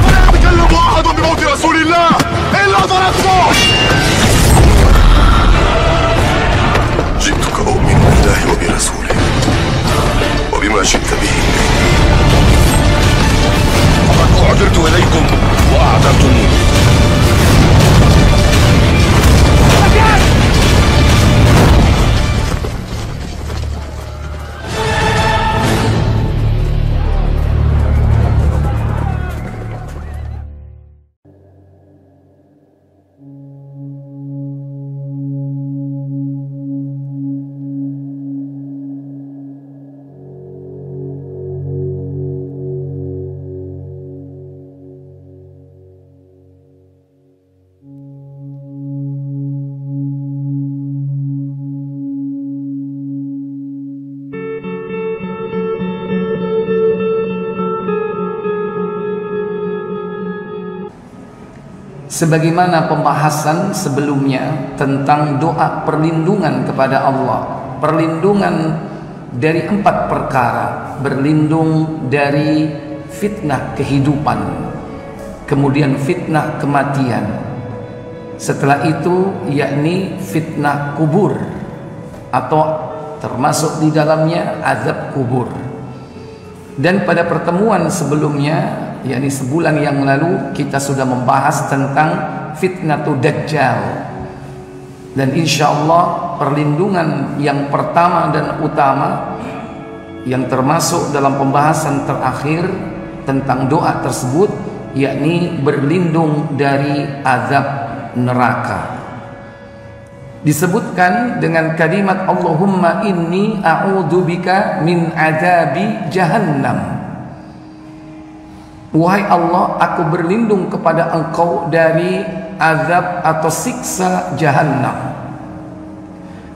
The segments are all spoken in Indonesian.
ولا يتكلم أحد بموت رسول الله إلا ضربته. جئتك أؤمن بالله وبرسوله وبما شئت به. وقد أعذرت إليكم وأعذرتموني. Sebagaimana pembahasan sebelumnya tentang doa perlindungan kepada Allah, perlindungan dari 4 perkara, berlindung dari fitnah kehidupan, kemudian fitnah kematian, setelah itu yakni fitnah kubur atau termasuk di dalamnya azab kubur. Dan pada pertemuan sebelumnya, yakni sebulan yang lalu, kita sudah membahas tentang fitnatul dajjal. Dan insya Allah perlindungan yang pertama dan utama yang termasuk dalam pembahasan terakhir tentang doa tersebut, yakni berlindung dari azab neraka. Disebutkan dengan kalimat Allahumma inni a'udzubika min adzabi jahannam. Wahai Allah, aku berlindung kepada Engkau dari azab atau siksa jahannam.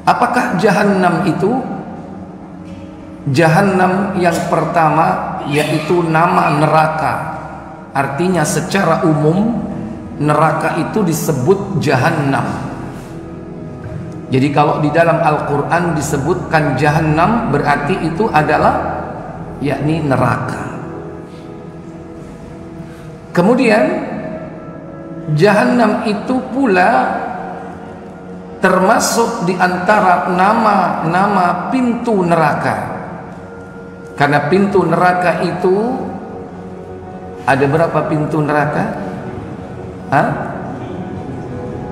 Apakah jahannam itu? Jahannam yang pertama yaitu nama neraka. Artinya secara umum neraka itu disebut jahannam. Jadi kalau di dalam Al-Quran disebutkan jahannam, berarti itu adalah yakni neraka. Kemudian jahannam itu pula termasuk di antara nama-nama pintu neraka. Karena pintu neraka itu ada berapa pintu neraka?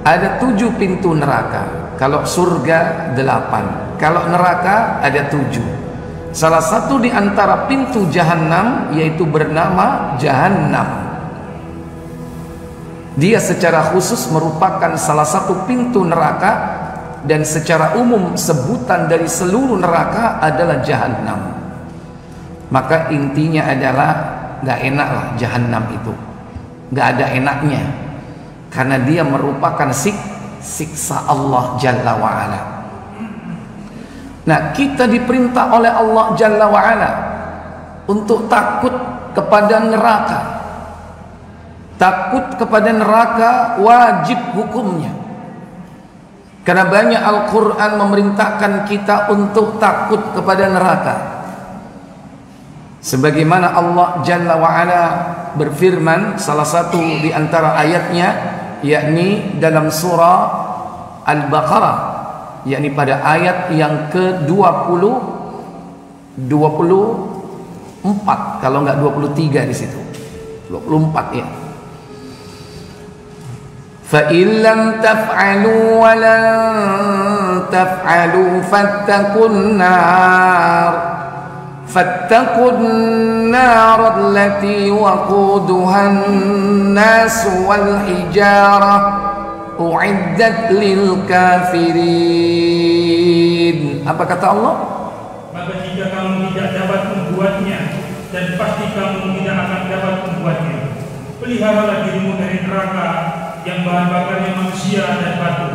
Ada 7 pintu neraka. Kalau surga 8, kalau neraka ada 7. Salah satu di antara pintu jahannam yaitu bernama Jahannam. Dia secara khusus merupakan salah satu pintu neraka, dan secara umum sebutan dari seluruh neraka adalah Jahannam. Maka intinya adalah gak enak lah Jahannam itu, gak ada enaknya, karena dia merupakan siksa Allah Jalla wa'ala. Nah, kita diperintah oleh Allah Jalla wa'ala untuk takut kepada neraka. Takut kepada neraka wajib hukumnya, karena banyak Al-Quran memerintahkan kita untuk takut kepada neraka. Sebagaimana Allah Jalla wa'ala berfirman, salah satu di antara ayatnya yakni dalam surah Al-Baqarah, yakni pada ayat yang ke-24 kalau enggak 23 di situ. 24 ya. Fa illam taf'alu wa lan taf'alu fattaqun nar allati waquduha an-nas wal hijarah u'iddat lil kafirin. Apa kata Allah? Maka jika kamu tidak dapat membuatnya, dan pasti kamu tidak akan dapat membuatnya, peliharalah dirimu dari neraka yang bahan bakarnya manusia dan batu,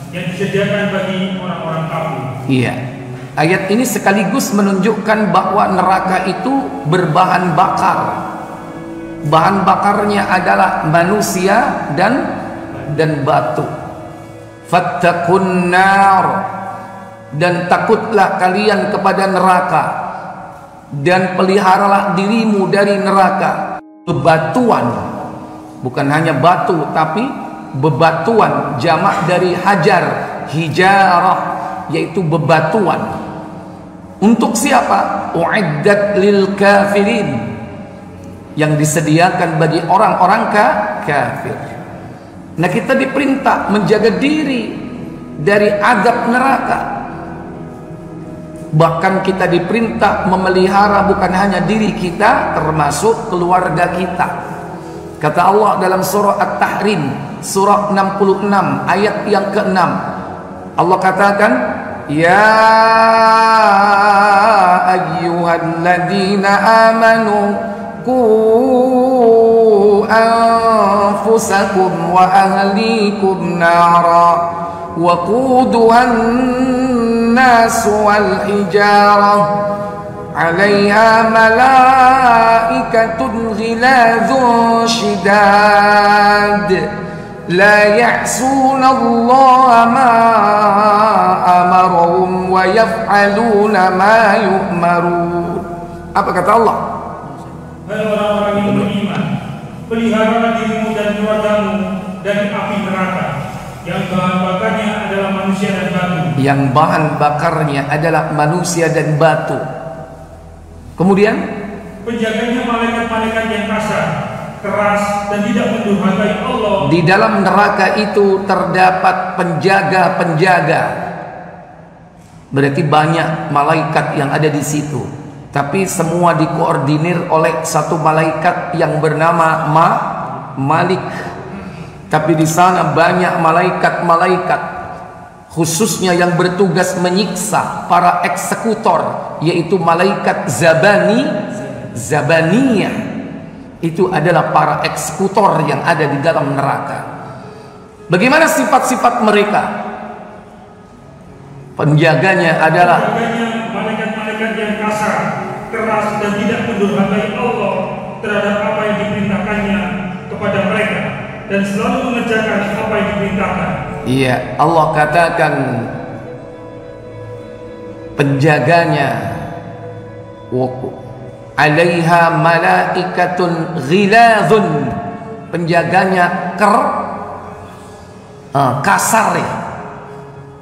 yang disediakan bagi orang-orang kafir. Iya. Ayat ini sekaligus menunjukkan bahwa neraka itu berbahan bakar. Bahan bakarnya adalah manusia dan batu. Fattaqun nar, dan takutlah kalian kepada neraka. dan peliharalah dirimu dari neraka. Bebatuan, bukan hanya batu tapi bebatuan, jamak dari hajar, hijarah, yaitu bebatuan. Untuk siapa? Uiddat lil kafirin, yang disediakan bagi orang-orang kafir. Nah, kita diperintah menjaga diri dari azab neraka. Bahkan kita diperintah memelihara bukan hanya diri kita, termasuk keluarga kita. Kata Allah dalam surah At-Tahrim, surah 66 ayat yang ke-6, Allah katakan, ya ayyuhalladzina amanu qu anfusakum wa ahlikum nara وقودها الناس والحجارة عليها ملائكة غلاظ شداد لا يعصون الله ما أمرهم ويفعلون ما يؤمرون. Apa kata Allah? Hai orang-orang yang beriman, peliharalah dirimu dan keluargamu dari api neraka, yang bahan bakarnya adalah manusia dan batu. Yang bahan bakarnya adalah manusia dan batu. Kemudian penjaganya malaikat-malaikat yang kasar, keras, dan tidak mendurhakai Allah. Di dalam neraka itu terdapat penjaga-penjaga. Berarti banyak malaikat yang ada di situ, tapi semua dikoordinir oleh satu malaikat yang bernama Malik. Tapi di sana banyak malaikat-malaikat, khususnya yang bertugas menyiksa para eksekutor, yaitu malaikat Zabaniyah. Itu adalah para eksekutor yang ada di dalam neraka. Bagaimana sifat-sifat mereka? Penjaganya adalah malaikat-malaikat yang kasar, keras, dan tidak mendurhakai Allah terhadap apa yang diperintahkannya kepada mereka, dan selalu mengerjakan apa yang diperintahkan. Iya, Allah katakan penjaganya, alaiha malaikatun ghilazun, penjaganya kasar ya.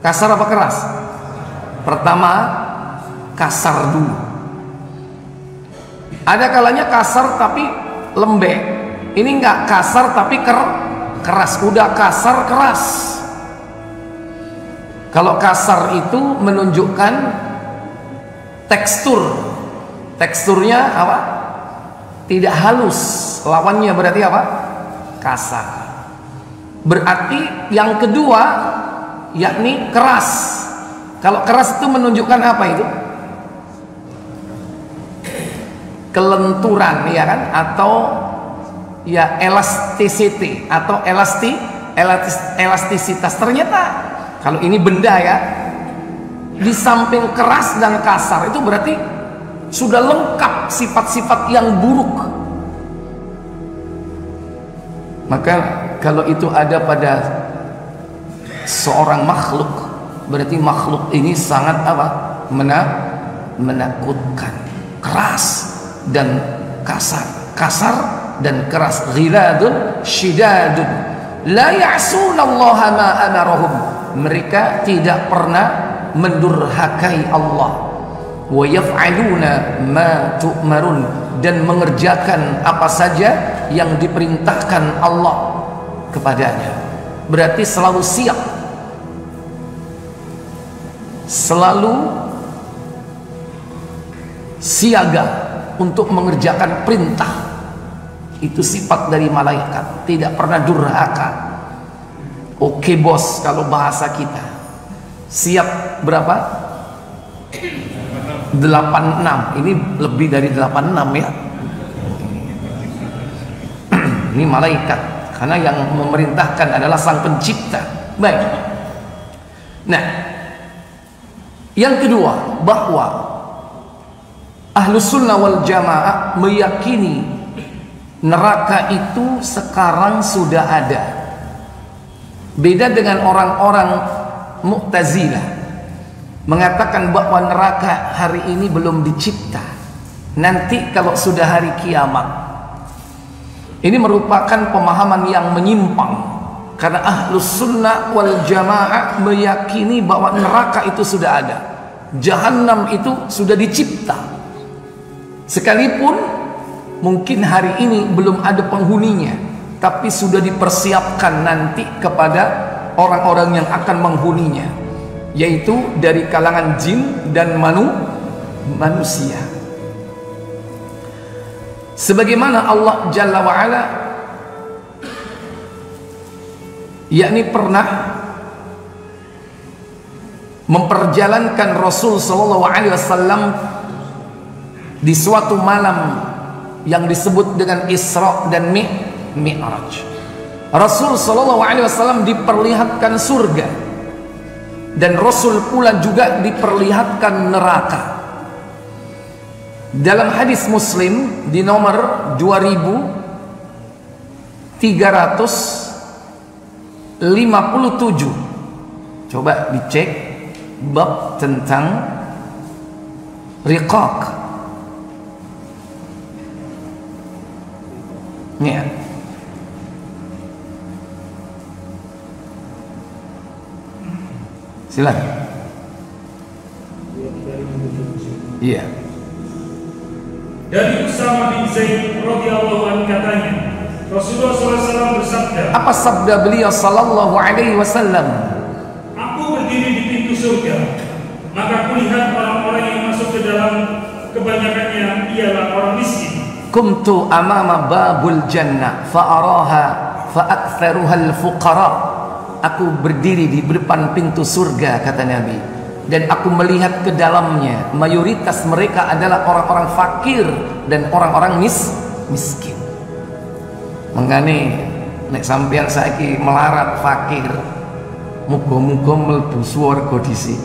Kasar apa keras? Pertama kasar dulu. Ada kalanya kasar tapi lembek. Ini enggak kasar tapi keras. Udah kasar keras. Kalau kasar itu menunjukkan tekstur. Teksturnya apa? Tidak halus. Lawannya berarti apa? Kasar. Berarti yang kedua yakni keras. Kalau keras itu menunjukkan apa itu? Kelenturan, ya kan? Atau ya elasticity atau elastisitas. Ternyata kalau ini benda ya, di samping keras dan kasar itu berarti sudah lengkap sifat-sifat yang buruk. Maka kalau itu ada pada seorang makhluk, berarti makhluk ini sangat apa? Menakutkan. Keras dan kasar. Kasar dan keras. Ghiladun syidadun la ya'sunallaha ma amarahum. Mereka tidak pernah mendurhakai Allah. Wa yaf'aluna ma tu'marun, dan mengerjakan apa saja yang diperintahkan Allah kepadanya. Berarti selalu siap, selalu siaga untuk mengerjakan perintah. Itu sifat dari malaikat, tidak pernah durhaka. Oke bos, kalau bahasa kita. Siap berapa? 86. Ini lebih dari 86 ya. Ini malaikat, karena yang memerintahkan adalah sang pencipta. Baik. Nah, yang kedua, bahwa Ahlus Sunnah wal Jamaah meyakini neraka itu sekarang sudah ada. Beda dengan orang-orang Mu'tazilah, mengatakan bahwa neraka hari ini belum dicipta. nanti kalau sudah hari kiamat. Ini merupakan pemahaman yang menyimpang, karena ahlus sunnah wal jamaah meyakini bahwa neraka itu sudah ada, Jahannam itu sudah dicipta, sekalipun mungkin hari ini belum ada penghuninya, tapi sudah dipersiapkan nanti kepada orang-orang yang akan menghuninya, yaitu dari kalangan jin dan manusia. Sebagaimana Allah Jalla wa'ala yakni pernah memperjalankan Rasul Sallallahu Alaihi Wasallam di suatu malam yang disebut dengan Isra dan Mi'raj. Rasul Sallallahu Alaihi Wasallam diperlihatkan surga, dan Rasul pula juga diperlihatkan neraka. Dalam hadis Muslim di nomor 2357, coba dicek bab tentang riqaq. Ya. Silakan. Iya. Dari Usama bin Zaid radhiyallahu anhu katanya, Rasulullah SAW bersabda. Apa sabda beliau sallallahu alaihi wasallam? Aku berdiri di pintu surga, maka kulihat orang-orang yang masuk ke dalam, kebanyakannya ialah orang miskin. Kumtu amama babul jannah fa'araha fa'aktharuhal fuqara. Aku berdiri di depan pintu surga, kata Nabi, dan aku melihat ke dalamnya, mayoritas mereka adalah orang-orang fakir dan orang-orang miskin. Mengane nek sampeyan saiki melarat fakir, muga-muga mlebu swarga dhisik.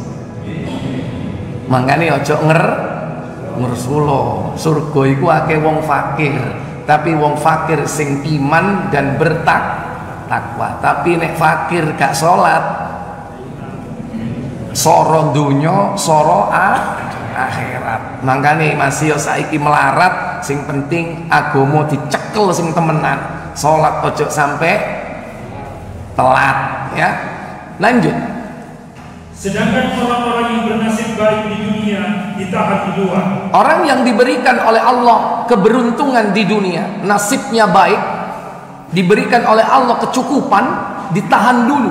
Mangkane aja ngersula. Surga iku akeh wong fakir, tapi wong fakir sing iman dan bertakwa. Tapi nek fakir gak salat, soro dunya, soro akhirat. Mangkane masih saiki melarat, sing penting agama dicekel sing temenan. Salat ojo sampai telat, ya. Lanjut. Sedangkan orang-orang yang bernasib baik di dunia ditahan di luar. Orang yang diberikan oleh Allah keberuntungan di dunia, nasibnya baik, diberikan oleh Allah kecukupan, ditahan dulu.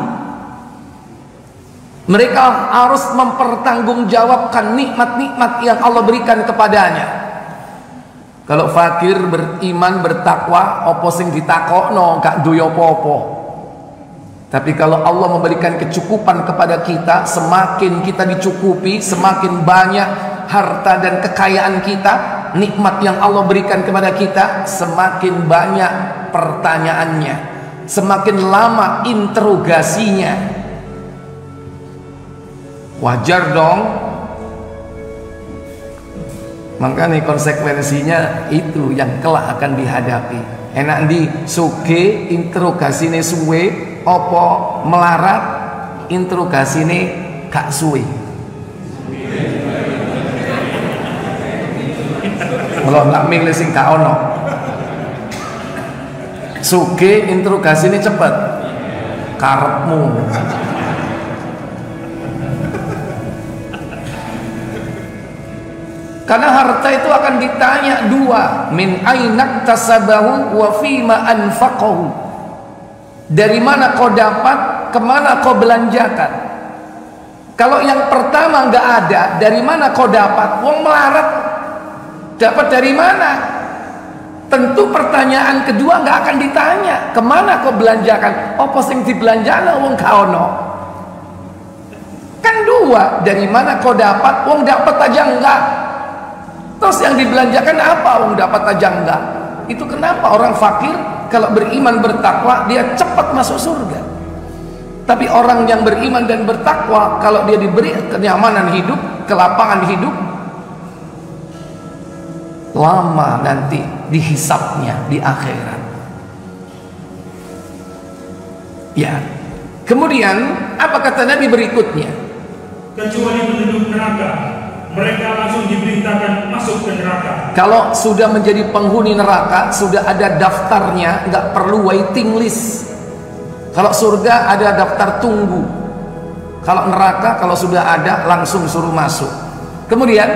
Mereka harus mempertanggungjawabkan nikmat-nikmat yang Allah berikan kepadanya. Kalau fakir beriman bertakwa, opo sing ditakokno gak duwe apa-apa. Tapi kalau Allah memberikan kecukupan kepada kita, semakin kita dicukupi, semakin banyak harta dan kekayaan kita, nikmat yang Allah berikan kepada kita, semakin banyak pertanyaannya, semakin lama interogasinya. Wajar dong. Makanya konsekuensinya itu yang kelak akan dihadapi. Enak di suge interogasinya suwe, opo melarat interogasinya gak suwe. Kalau nggak milih sing gak ono. Suge interogasinya cepet, karepmu. Karena harta itu akan ditanya dua, min ainak tasabahu wa fima anfaqahu. Dari mana kau dapat, kemana kau belanjakan. Kalau yang pertama nggak ada, dari mana kau dapat? Wong melarat, dapat dari mana? Tentu pertanyaan kedua nggak akan ditanya, kemana kau belanjakan? Apa sing dibelanjana wong gak ono? Kan dua, dari mana kau dapat? Wong dapat aja enggak. Terus yang dibelanjakan apa? Wong dapat aja enggak. Itu kenapa orang fakir kalau beriman bertakwa dia cepat masuk surga. Tapi orang yang beriman dan bertakwa, kalau dia diberi kenyamanan hidup, kelapangan hidup, lama nanti dihisapnya di akhirat. Ya. Kemudian apa kata Nabi berikutnya? Kecuali penduduk neraka, mereka langsung diperintahkan masuk ke neraka. Kalau sudah menjadi penghuni neraka, sudah ada daftarnya, nggak perlu waiting list. Kalau surga ada daftar tunggu. Kalau neraka, kalau sudah ada, langsung suruh masuk. Kemudian,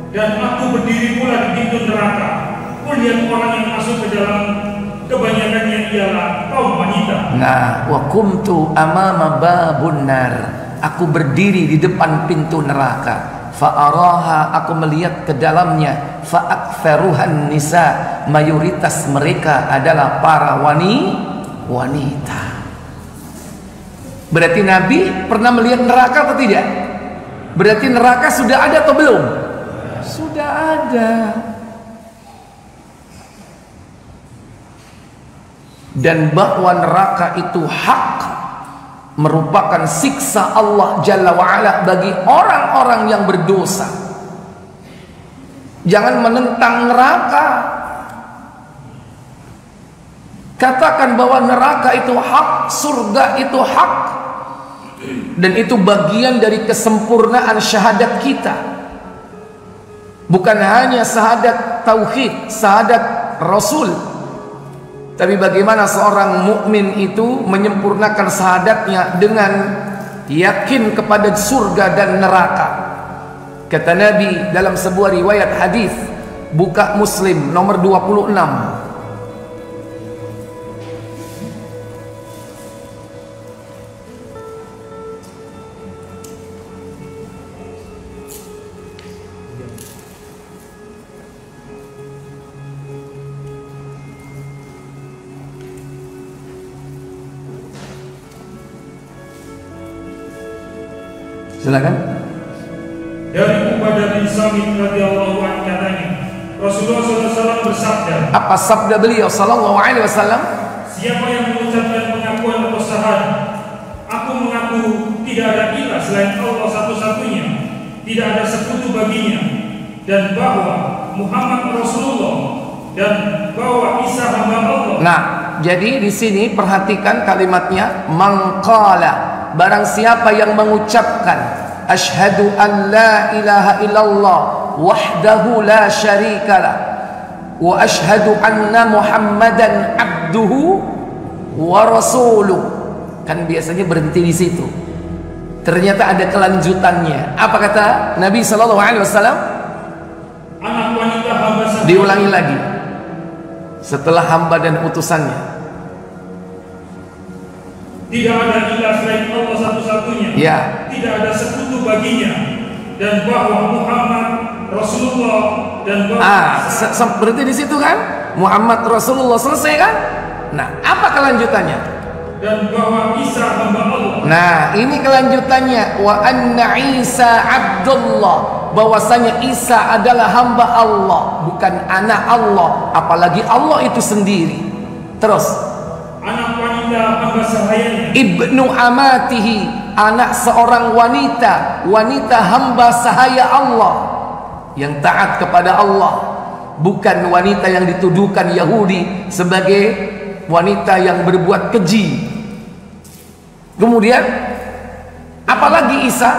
dan aku berdiri pula di pintu neraka. Kulihat orang yang masuk ke dalam, kebanyakannya ialah kaum wanita. nah, wa kumtu amama babun nar. Aku berdiri di depan pintu neraka. Fa'araha, aku melihat ke dalamnya. Fa'aktsaruhan nisa, mayoritas mereka adalah para wanita. Berarti Nabi pernah melihat neraka atau tidak? Berarti neraka sudah ada atau belum? Sudah ada. Dan bahwa neraka itu hak, merupakan siksa Allah Jalla wa'ala bagi orang-orang yang berdosa. Jangan menentang neraka. Katakan bahwa neraka itu hak, surga itu hak, dan itu bagian dari kesempurnaan syahadat kita. Bukan hanya syahadat tauhid, syahadat Rasul, tapi bagaimana seorang mukmin itu menyempurnakan syahadatnya dengan yakin kepada surga dan neraka. Kata Nabi dalam sebuah riwayat hadis, buka Muslim nomor 26. Silakan. Dari Ubadah bin Samit radhiyallahu anhu katanya, Rasulullah SAW bersabda. Apa sabda beliau sallallahu alaihi wasallam? Siapa yang mengucapkan pengakuan atau syahadat, aku mengaku tidak ada ilah selain Allah satu-satunya, tidak ada sekutu baginya, dan bahwa Muhammad Rasulullah, dan bahwa Isa hamba Allah. Nah, jadi di sini perhatikan kalimatnya, mangqala. Barang siapa yang mengucapkan asyhadu an la ilaha illallah wahdahu la syarikalah wa asyhadu anna muhammadan abduhu wa rasuluh. Kan biasanya berhenti di situ. Ternyata ada kelanjutannya. Apa kata Nabi sallallahu alaihi wasallam? Anak wanita hamba sahaya. Diulangi lagi. Setelah hamba dan utusannya. Tidak ada ilah selain Allah satu-satunya. Ya. Tidak ada sekutu baginya, dan bahwa Muhammad Rasulullah, dan bahwa berarti di situ kan? Muhammad Rasulullah, selesai kan? Nah, apa kelanjutannya? Dan bahwa Isa hamba Allah. Nah, ini kelanjutannya, wa anna Isa abdullah, bahwasanya Isa adalah hamba Allah, bukan anak Allah, apalagi Allah itu sendiri. Terus, anak wanita hamba sahayanya, ibnu amatihi, anak seorang wanita, wanita hamba sahaya Allah yang taat kepada Allah, bukan wanita yang dituduhkan Yahudi sebagai wanita yang berbuat keji. Kemudian apalagi Isa?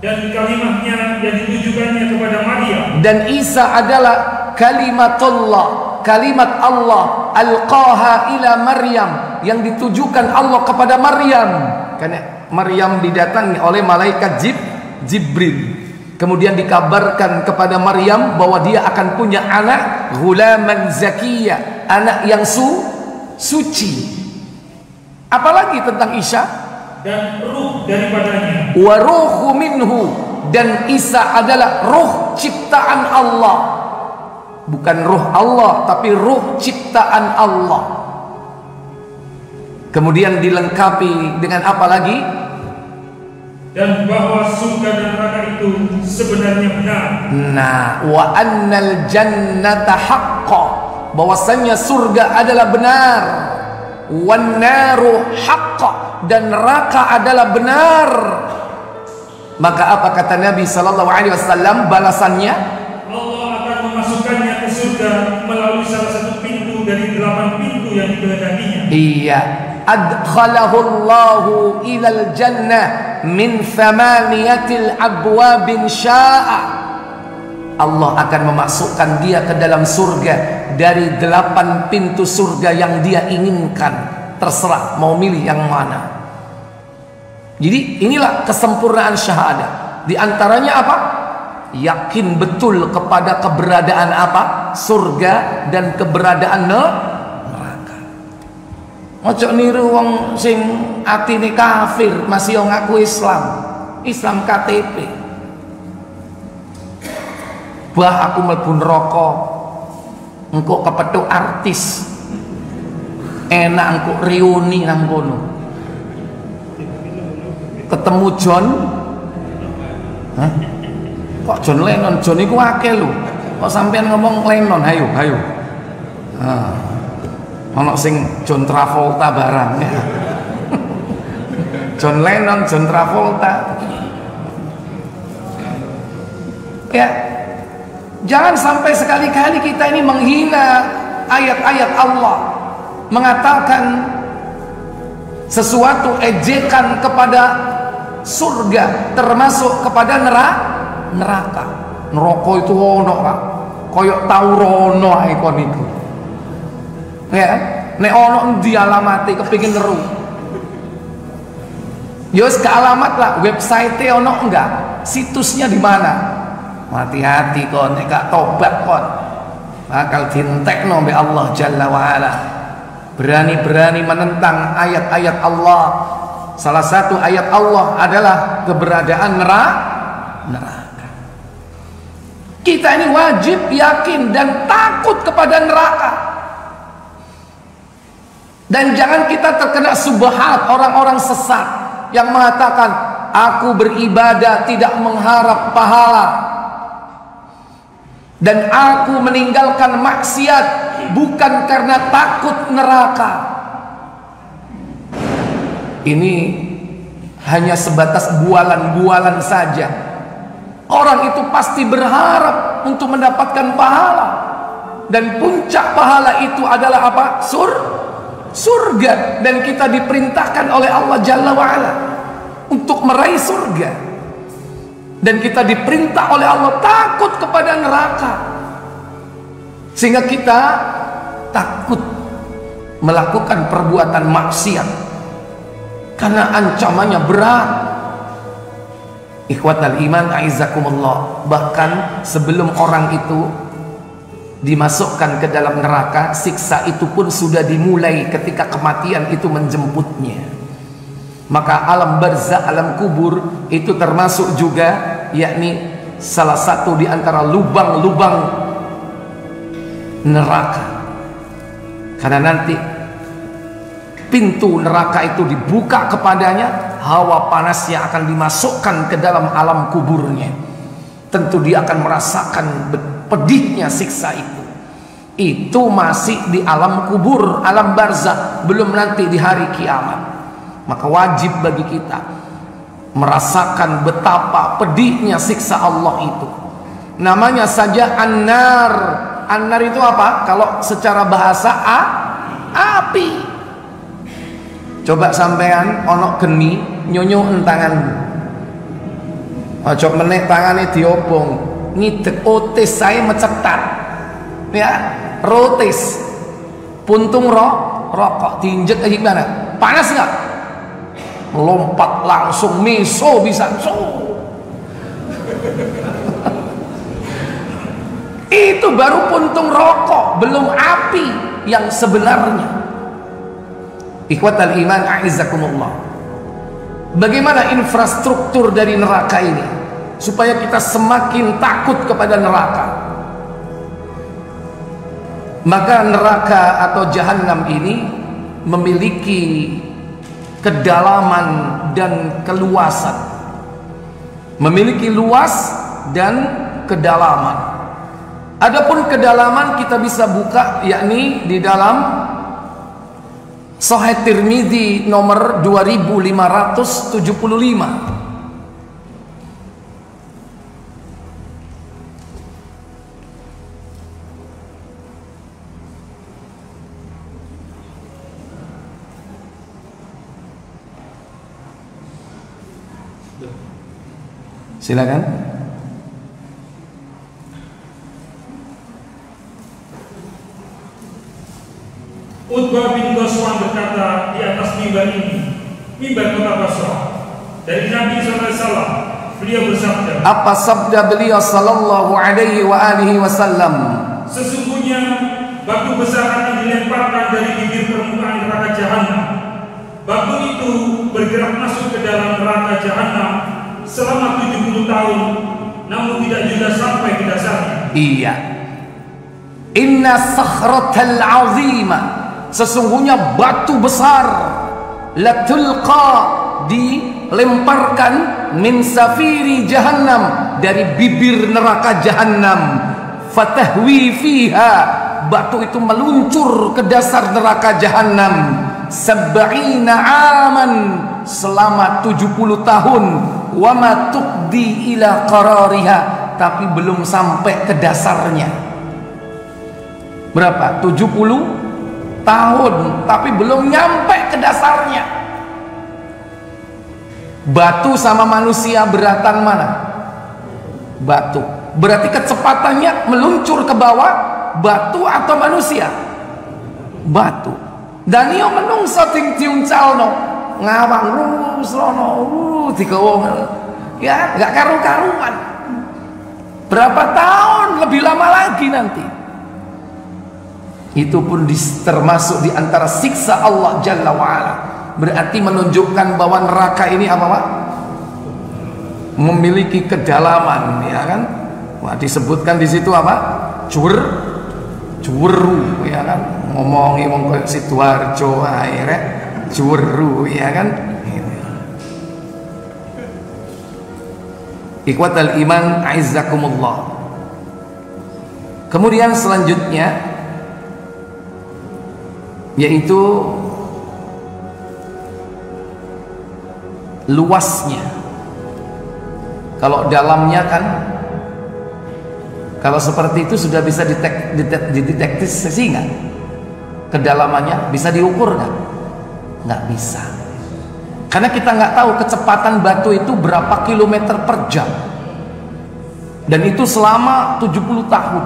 Dan kalimatnya yang ditujukannya kepada Maryam. Dan Isa adalah kalimatullah, kalimat Allah, alqaha ila Maryam, yang ditujukan Allah kepada Maryam. Karena Maryam didatangi oleh malaikat Jibril. Kemudian dikabarkan kepada Maryam bahwa dia akan punya anak, ghulaman zakiyah, anak yang suci. Apalagi tentang Isa? Dan ruh daripadanya. Wa ruhu minhu, dan Isa adalah ruh ciptaan Allah. Bukan ruh Allah, tapi ruh ciptaan Allah. Kemudian dilengkapi dengan apa lagi? Dan bahwa surga dan neraka itu sebenarnya benar. Nah, wa annal jannata haqqa, bahwasanya surga adalah benar. Wan naru haqqa, dan neraka adalah benar. Maka apa kata Nabi sallallahu alaihi wasallam balasannya? Allah akan memasukkannya ke surga melalui salah satu pintu dari 8 pintu yang dikehendakinya. Iya, adkhalahu Allahu ilal jannah min thamaniyatil abwabin sya'a. Allah akan memasukkan dia ke dalam surga dari 8 pintu surga yang dia inginkan. Terserah mau milih yang mana. Jadi inilah kesempurnaan syahadah. Di antaranya apa? Yakin betul kepada keberadaan apa? Surga dan keberadaan neraka. Ojo niru wong sing atine kafir masih ngaku Islam. Islam KTP. Bah aku mlebu neraka engko kepethuk artis. Enak engko reuni nang kono. Ketemu John. Hah? Kok John Lennon? John iku akeh lho. Kok sampean ngomong Lennon? Hayo, hayo. Ono sing John Travolta barang ya. John Lennon, John Travolta. Ya. Jangan sampai sekali-kali kita ini menghina ayat-ayat Allah, mengatakan sesuatu ejekan kepada surga, termasuk kepada neraka. Neraka itu ono Pak, koyok taurono ikon itu. Ya, nek ono ndi alamate kepengin ngeru. Yos ke alamat lah, website-nya ono enggak? Situsnya di mana? Hati-hati kon, nek gak tobat kon bakal dientekno mbek Allah Jalla wa Ala. Berani-berani menentang ayat-ayat Allah. Salah satu ayat Allah adalah keberadaan neraka. Kita ini wajib yakin dan takut kepada neraka. Dan jangan kita terkena subhat orang-orang sesat yang mengatakan aku beribadah tidak mengharap pahala, dan aku meninggalkan maksiat bukan karena takut neraka. Ini hanya sebatas bualan-bualan saja. Orang itu pasti berharap untuk mendapatkan pahala, dan puncak pahala itu adalah apa? Surga. Dan kita diperintahkan oleh Allah Jalla wa'ala untuk meraih surga. Dan kita diperintah oleh Allah takut kepada neraka, sehingga kita takut melakukan perbuatan maksiat karena ancamannya berat. Ikhwatal iman a'izzakumullah. Bahkan sebelum orang itu dimasukkan ke dalam neraka, siksa itu pun sudah dimulai ketika kematian itu menjemputnya. Maka alam barzakh, alam kubur itu termasuk juga, yakni salah satu di antara lubang-lubang neraka. Karena nanti pintu neraka itu dibuka kepadanya, hawa panasnya akan dimasukkan ke dalam alam kuburnya. Tentu dia akan merasakan pedihnya siksa itu. Itu masih di alam kubur, alam barzakh, belum nanti di hari kiamat. Maka wajib bagi kita merasakan betapa pedihnya siksa Allah itu. Namanya saja an-nar. An-nar itu apa? Kalau secara bahasa api. Coba sampean onok geni nyonyo entanganmu. Ojo meneh tangane diobong, ngidek otis saya mecetat. Ya, rotis. Puntung rokok diinjek kayak gimana? Panas enggak? Lompat langsung miso bisa itu baru puntung rokok, belum api yang sebenarnya. Ikhwatal iman a'izzakumullah. Bagaimana infrastruktur dari neraka ini supaya kita semakin takut kepada neraka? Maka neraka atau jahanam ini memiliki kedalaman dan keluasan, memiliki luas dan kedalaman. Adapun kedalaman kita bisa buka, yakni di dalam Sahih Tirmidzi nomor 2575. Silakan. Utbah bin Ghazwan berkata di atas mimbar ini, mimbar kota Basrah, dari Nabi SAW, beliau bersabda. Apa sabda beliau sallallahu alaihi wa alihi wasallam? Sesungguhnya batu besar akan dilemparkan dari bibir permukaan neraka Jahannam. Batu itu bergerak masuk ke dalam neraka Jahannam selama 70 tahun, namun tidak juga sampai ke dasarnya. Iya. Inna sakhratal azima, sesungguhnya batu besar, latulqa, dilemparkan min safiri jahannam, dari bibir neraka Jahannam. Fatahwi fiha, batu itu meluncur ke dasar neraka Jahannam. Sab'ina aman, selama 70 tahun. Wa ma tuqdi ila qarariha, tapi belum sampai ke dasarnya. Berapa? 70 tahun, tapi belum nyampe ke dasarnya. Batu sama manusia beratan mana? Batu. Berarti kecepatannya meluncur ke bawah, batu atau manusia? Batu. Dan iyo menungso ting tiung calno, ngawang lurus lono, dikawong, ya nggak karu-karuan. Berapa tahun lebih lama lagi nanti? Itu pun termasuk di antara siksa Allah Jalla wa'ala. Berarti menunjukkan bahwa neraka ini apa Pak? Memiliki kedalaman, ya kan? Wah, disebutkan di situ apa? Cuweru, ya kan? Ngomongi wong koyo Sidoarjo akhirnya cuweru, ya kan? Ikhwatal iman, a'izzakumullah. Kemudian selanjutnya yaitu luasnya. Kalau dalamnya kan, kalau seperti itu sudah bisa dideteksi nggak? Kedalamannya bisa diukur nggak? Nggak bisa. Karena kita nggak tahu kecepatan batu itu berapa kilometer per jam. Dan itu selama 70 tahun.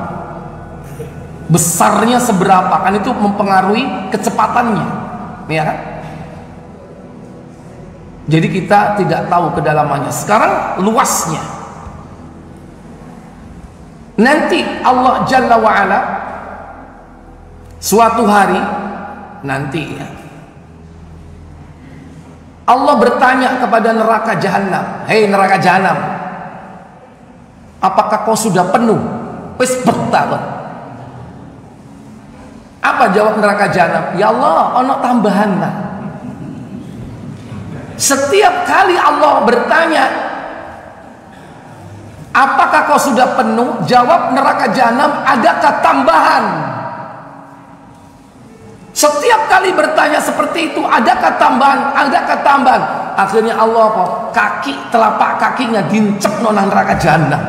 Besarnya seberapa, kan itu mempengaruhi kecepatannya, ya kan? Jadi kita tidak tahu kedalamannya. Sekarang luasnya. Nanti Allah Jalla wa'ala suatu hari nanti, ya, Allah bertanya kepada neraka Jahannam, hei neraka Jahannam, apakah kau sudah penuh? Wis betah. Apa jawab neraka Jahannam? Ya Allah, ono tambahan lah. Setiap kali Allah bertanya, apakah kau sudah penuh? Jawab neraka Jahannam, adakah tambahan? Setiap kali bertanya seperti itu, adakah tambahan? Adakah tambahan? Akhirnya Allah apa? Telapak kakinya dincep nang neraka Jahannam,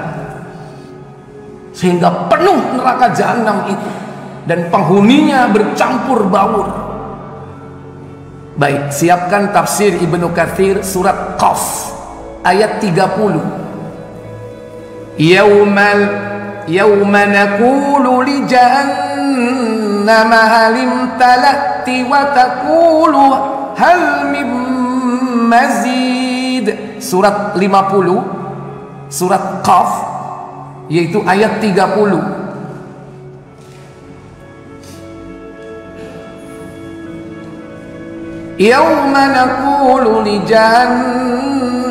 sehingga penuh neraka Jahannam itu, dan penghuninya bercampur baur. Baik, siapkan tafsir Ibnu Katsir surat Qaf ayat 30. Yawma naqulu li jahannama halim talati wa taqulu hal min mazid. Surat 50, surat Qaf, yaitu ayat 30. Yawma naqulu li jahannama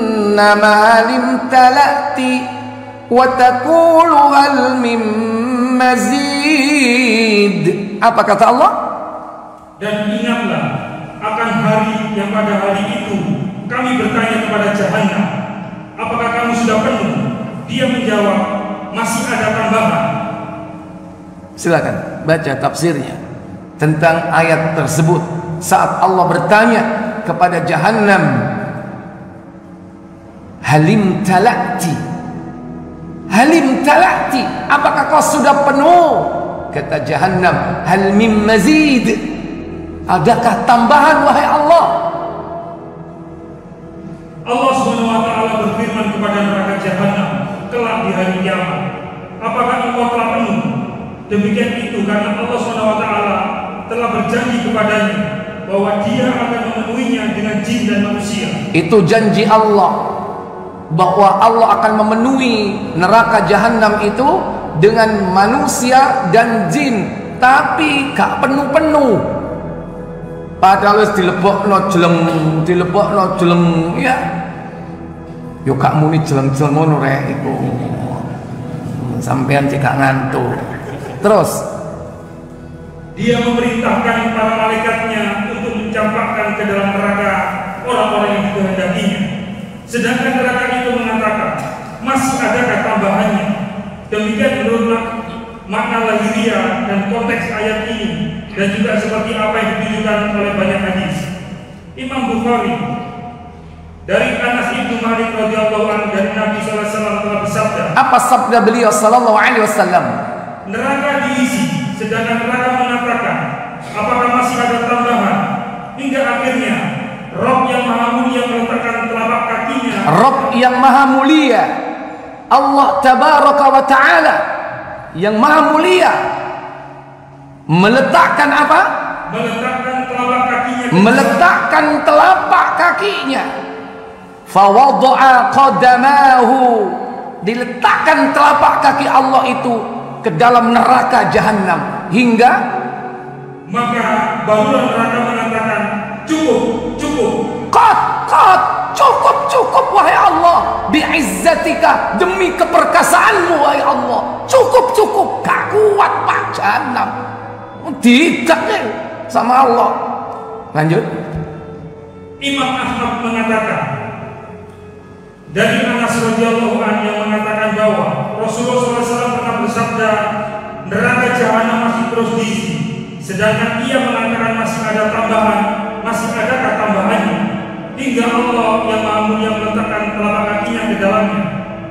halim talati wa taqulu hal min mazid. Apa kata Allah? Dan ingatlah akan hari yang pada hari itu kami bertanya kepada Jahannam, apakah kamu sudah penuh? Dia menjawab, masih ada tambahan. Silakan baca tafsirnya tentang ayat tersebut. Saat Allah bertanya kepada Jahannam, halim talati, halim talati, apakah kau sudah penuh? Kata Jahannam, hal min mazid, adakah tambahan wahai Allah? Allah Subhanahu wa taala berfirman kepada neraka jahanam kelak di hari kiamat. Apakah engkau telah penuh? Demikian itu karena Allah SWT telah berjanji kepadanya bahwa Dia akan memenuhinya dengan jin dan manusia. Itu janji Allah, bahwa Allah akan memenuhi neraka jahanam itu dengan manusia dan jin, tapi gak penuh-penuh. Padahal wis dilebokno jeleng ya. Yo gak muni jeleng-jeleng ngono rek iku. Sampean jika ngantuk. Terus Dia memerintahkan para malaikatnya untuk mencampakkan ke dalam neraka orang-orang yang dikehendakinya. Sedangkan neraka itu mengatakan, masih adakah tambahannya? Demikian menurut makna lahiriah dan konteks ayat ini, dan juga seperti apa yang ditujukan oleh banyak hadis. Imam Bukhari dari Anas ibnu Malik radhiyallahu anhu dari Nabi sallallahu alaihi wasallam telah bersabda. Apa sabda beliau sallallahu alaihi wasallam? Neraka diisi, sedangkan neraka mengatakan, apakah masih ada tambahan? Hingga akhirnya Rabb yang Maha Mulia meletakkan telapak kakinya. Rabb yang Maha Mulia, Allah Tabaraka wa Ta'ala yang Maha Mulia, meletakkan apa? Meletakkan telapak kakinya. Meletakkan telapak kakinya. Fawadha'a qadamahu, diletakkan telapak kaki Allah itu ke dalam neraka jahanam, hingga maka barulah neraka mengatakan, cukup. Cukup wahai Allah, bi'izzatika, demi keperkasaanmu wahai Allah, cukup, gak kuat pak jahanam, tidak sama Allah. Lanjut. Imam Ahmad mengatakan dari Anas radhiyallahu anhu yang mengatakan bahwa Rasulullah SAW pernah bersabda, neraka jahanam masih terus diisi, sedangkan ia mengatakan masih ada tambahan. Masih adakah tambahannya? Hingga Allah yang Maha Mulia meletakkan telapak kakinya ke dalamnya.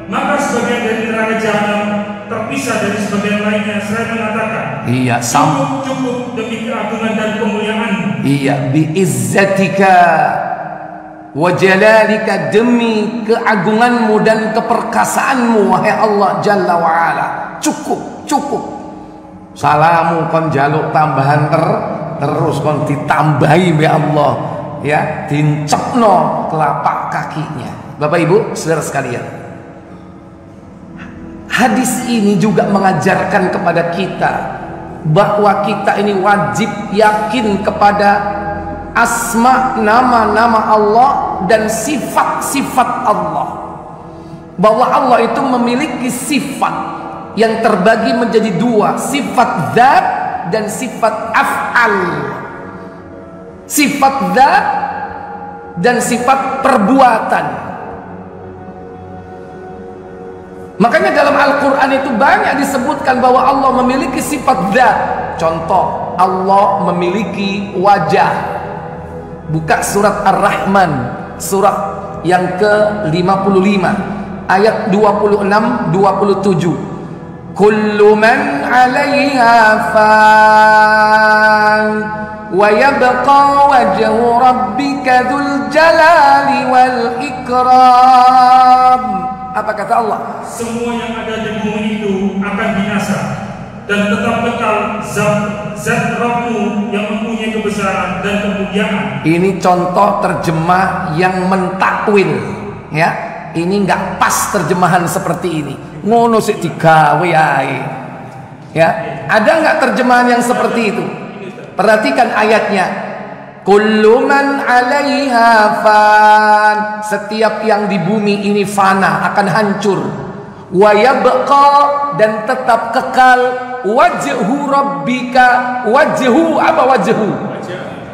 Maka sebagian dari neraka jahanam terpisah dari sebagian lainnya. Saya mengatakan, iya, cukup demi keagungan dan kemuliaan. Iya, biizzatika wa jalalika, demi keagunganmu dan keperkasaanmu wahai Allah Jalla wa Ala. Cukup. Salamu kon jaluk tambahan terus kon ditambahi be Allah ya, dincekno telapak kakinya. Bapak Ibu saudara sekalian, hadis ini juga mengajarkan kepada kita bahwa kita ini wajib yakin kepada asma, nama-nama Allah dan sifat-sifat Allah, bahwa Allah itu memiliki sifat yang terbagi menjadi dua, sifat zat dan sifat af'al. Sifat zat dan sifat perbuatan. Makanya dalam Al-Quran itu banyak disebutkan bahwa Allah memiliki sifat zat. Contoh, Allah memiliki wajah. Buka surat Ar-Rahman, surat yang ke-55 ayat 26-27. Kullu man 'alaiha fan wa yabqa wajhu rabbika dzul jalali wal ikram. Apa kata Allah? Semua yang ada di bumi itu akan binasa, dan tetap kekal zat Rabbmu yang mempunyai kebesaran dan kemuliaan. Ini contoh terjemah yang mentakwil ya. Ini nggak pas terjemahan seperti ini. Ngono sik digawe ae. Ya, ada nggak terjemahan yang seperti itu? Perhatikan ayatnya. Kullu man 'alaiha fan. Setiap yang di bumi ini fana, akan hancur. Wa yabqa, dan tetap kekal wajhu rabbika. Wajhu apa wajhu?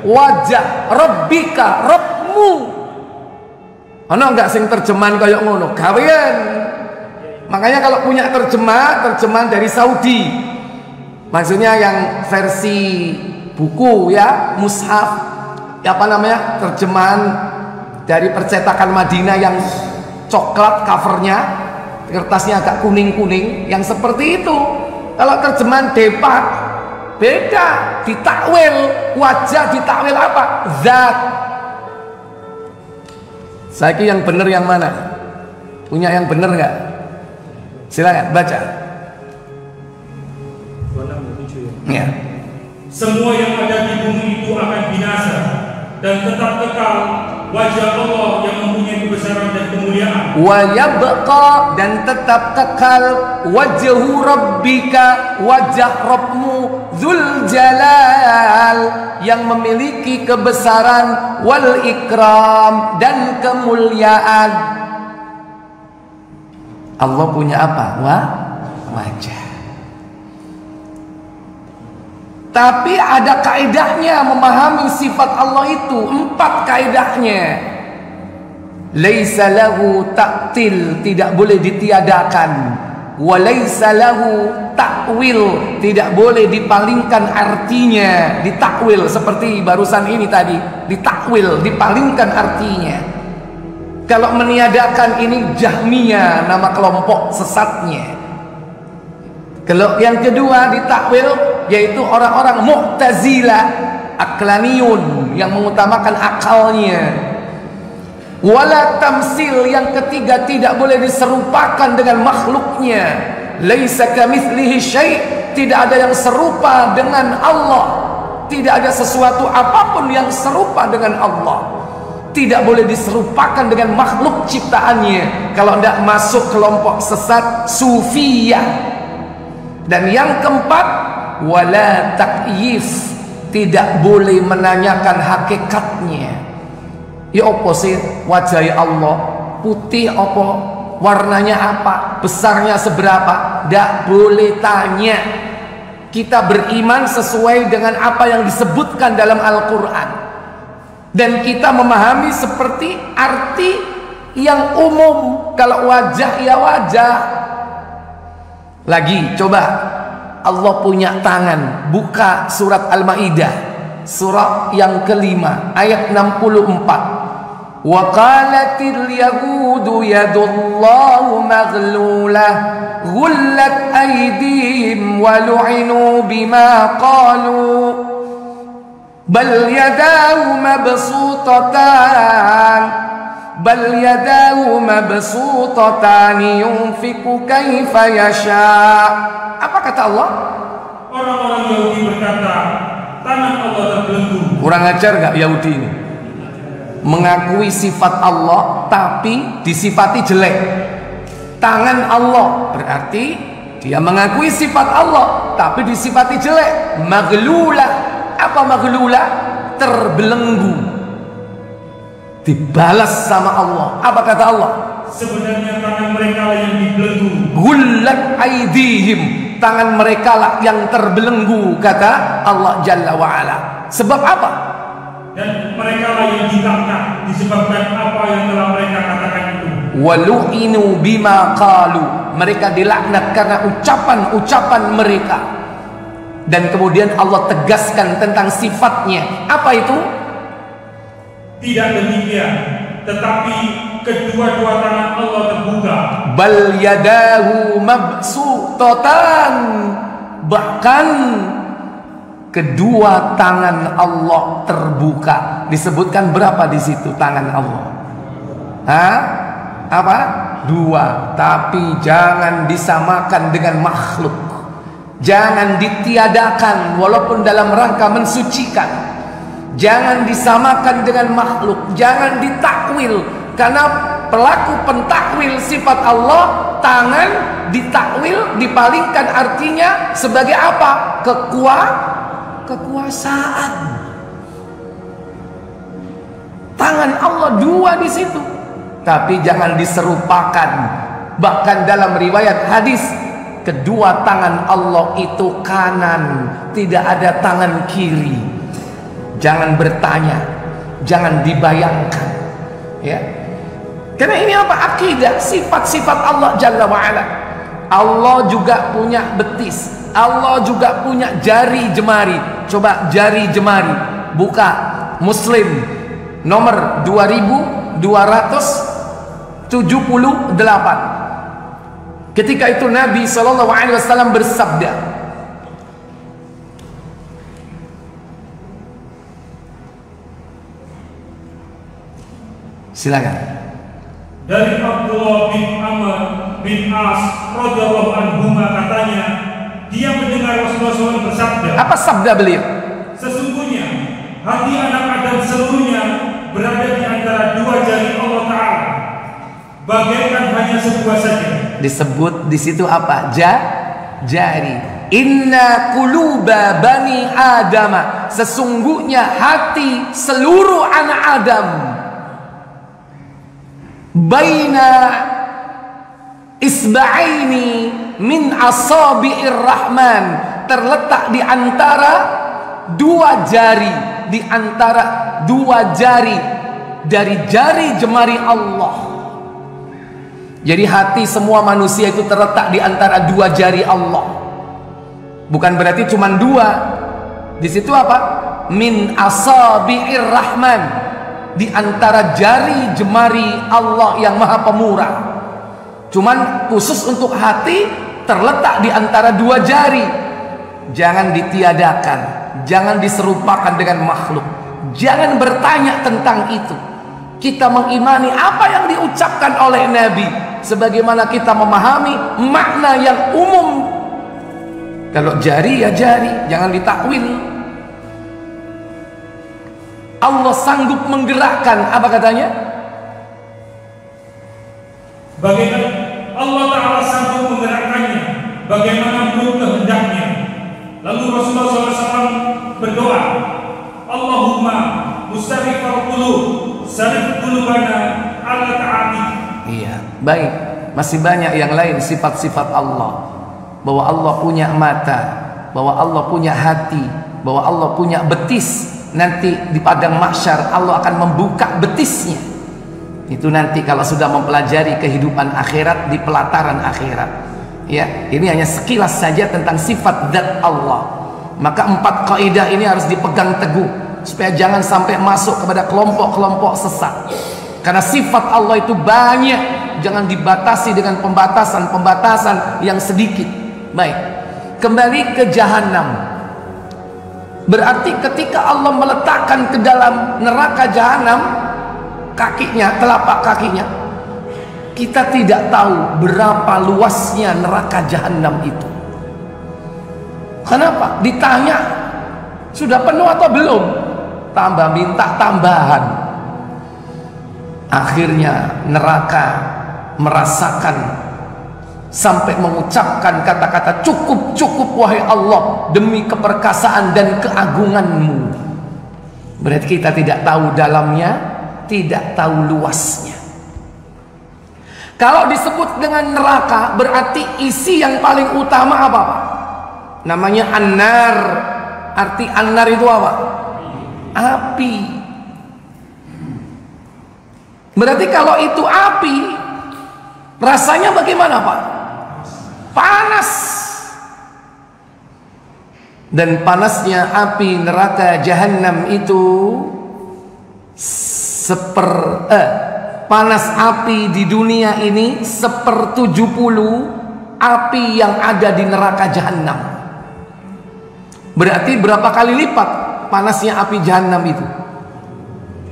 Wajah rabbika, Rabbmu. Ana enggak sing terjemahan kayak ngono? Gawean. Makanya kalau punya terjemahan dari Saudi. Maksudnya yang versi buku ya, mushaf, apa namanya? Terjemahan dari percetakan Madinah yang coklat covernya, kertasnya agak kuning-kuning, yang seperti itu. Kalau terjemahan Depak beda, ditakwil wajah, ditakwil apa? Zat. Saiki yang benar yang mana? Punya yang benar nggak? Silakan baca. 26 Ya. Semua yang ada di bumi itu akan binasa dan tetap kekal wajah Allah yang mempunyai kebesaran dan kemuliaan. Wa yabqa, dan tetap kekal wajhu rabbika, wajah Rabbmu, Dzul Jalal, yang memiliki kebesaran, wal ikram, dan kemuliaan. Allah punya apa? Wajah. Tapi ada kaidahnya memahami sifat Allah itu. 4 kaidahnya. Laisa lahu ta'til, tidak boleh ditiadakan. Wa laisa lahu ta'wil, tidak boleh dipalingkan artinya, ditakwil seperti barusan ini tadi, ditakwil, dipalingkan artinya. Kalau meniadakan ini Jahmiyah, nama kelompok sesatnya. Kalau yang kedua ditakwil, yaitu orang-orang Mu'tazilah, Aqlaniyun, yang mengutamakan akalnya. Wala tamsil, yang ketiga tidak boleh diserupakan dengan makhluknya. Laisa kamitslihi syai', tidak ada yang serupa dengan Allah. Tidak ada sesuatu apapun yang serupa dengan Allah. Tidak boleh diserupakan dengan makhluk ciptaannya. Kalau tidak masuk kelompok sesat Sufiyah. Dan yang keempat, wala takyif, tidak boleh menanyakan hakikatnya. Ya apa sih wajah Allah? Putih apa? Warnanya apa? Besarnya seberapa? Tidak boleh tanya. Kita beriman sesuai dengan apa yang disebutkan dalam Al-Quran. Dan kita memahami seperti arti yang umum. Kalau wajah ya wajah. Lagi coba, Allah punya tangan. Buka surat Al-Maidah, surah yang kelima, ayat 64. Wa qalatil yahudu yadullahu maghlulah ghullat aydihim wa lu'inu bima qalu bal yadahu mabsutatan yunfiqu kaifa yasha. Apa kata Allah? Orang-orang Yahudi berkata, tangan Allah terbelenggu. Kurang ajar gak Yahudi ini? Mengakui sifat Allah tapi disifati jelek. Tangan Allah berarti dia mengakui sifat Allah tapi disifati jelek. Maghlulah. Apa maghlulah? Terbelenggu. Dibalas sama Allah. Apa kata Allah? Sebenarnya tangan mereka lah yang dibelenggu. Ghullat aydihim, tangan mereka lah yang terbelenggu, kata Allah Jalla wa'ala. Sebab apa? Dan mereka lah yang dilaknat disebabkan apa yang telah mereka katakan itu. Walu'inu bima qalu, mereka dilaknat karena ucapan-ucapan mereka. Dan kemudian Allah tegaskan tentang sifatnya. Apa itu? Tidak demikian, tetapi kedua-dua tangan Allah terbuka. Bal yadahu mabsutatan, bahkan kedua tangan Allah terbuka. Disebutkan berapa di situ tangan Allah? Hah? Apa? 2. Tapi jangan disamakan dengan makhluk. Jangan ditiadakan walaupun dalam rangka mensucikan. Jangan disamakan dengan makhluk, jangan ditakwil, karena pelaku pentakwil sifat Allah, tangan ditakwil, dipalingkan artinya sebagai apa? Kekuasaan. Tangan Allah 2 di situ, tapi jangan diserupakan. Bahkan dalam riwayat hadis, kedua tangan Allah itu kanan, tidak ada tangan kiri. Jangan bertanya, jangan dibayangkan, ya. Karena ini apa? Akidah, sifat-sifat Allah Jalla wa'ala. Allah juga punya betis, Allah juga punya jari jemari. Coba jari jemari, buka Muslim nomor 2278. Ketika itu Nabi SAW bersabda, silakan. Dari Abdullah bin Amr bin As radhiyallahu anhuma katanya, dia mendengar Rasulullah SAW bersabda. Apa sabda beliau? Sesungguhnya hati anak Adam seluruhnya berada di antara dua jari Allah Ta'ala, bagaikan hanya sebuah saja. Disebut di situ apa? Jari. Inna quluba bani Adama, sesungguhnya hati seluruh anak Adam, baina isba'aini min asabi'ir rahman, terletak di antara dua jari, di antara dua jari dari jari jemari Allah. Jadi hati semua manusia itu terletak di antara dua jari Allah. Bukan berarti cuma dua. Di situ apa? Min asabi'ir rahman, di antara jari jemari Allah yang Maha Pemurah. Cuman khusus untuk hati terletak di antara dua jari. Jangan ditiadakan, jangan diserupakan dengan makhluk. Jangan bertanya tentang itu. Kita mengimani apa yang diucapkan oleh Nabi, sebagaimana kita memahami makna yang umum. Kalau jari ya jari, jangan ditakwil. Allah sanggup menggerakkan, apa katanya? Bagaimana Allah Ta'ala sanggup menggerakkannya, bagaimana menurut kehendaknya. Lalu Rasulullah SAW berdoa, Allahumma mustarifal qulub, sarif qulubana ala ta'ati. Iya, baik. Masih banyak yang lain sifat-sifat Allah. Bahwa Allah punya mata, bahwa Allah punya hati, bahwa Allah punya betis. Nanti di padang mahsyar Allah akan membuka betisnya. Itu nanti kalau sudah mempelajari kehidupan akhirat, di pelataran akhirat. Ya, ini hanya sekilas saja tentang sifat zat Allah. Maka 4 kaidah ini harus dipegang teguh supaya jangan sampai masuk kepada kelompok-kelompok sesat. Karena sifat Allah itu banyak, jangan dibatasi dengan pembatasan-pembatasan yang sedikit. Baik, kembali ke jahanam. Berarti ketika Allah meletakkan ke dalam neraka jahanam kakinya, telapak kakinya, kita tidak tahu berapa luasnya neraka jahanam itu. Kenapa? Ditanya, sudah penuh atau belum? Tambah, minta tambahan. Akhirnya neraka merasakan sampai mengucapkan kata-kata, cukup, cukup wahai Allah, demi keperkasaan dan keagunganmu. Berarti kita tidak tahu dalamnya, tidak tahu luasnya. Kalau disebut dengan neraka, berarti isi yang paling utama apa? Namanya an-nar. Arti an-nar itu apa? Api. Berarti kalau itu api, rasanya bagaimana, Pak? Panas. Dan panasnya api neraka jahanam itu panas api di dunia ini 1/70 api yang ada di neraka jahanam. Berarti berapa kali lipat panasnya api jahanam itu?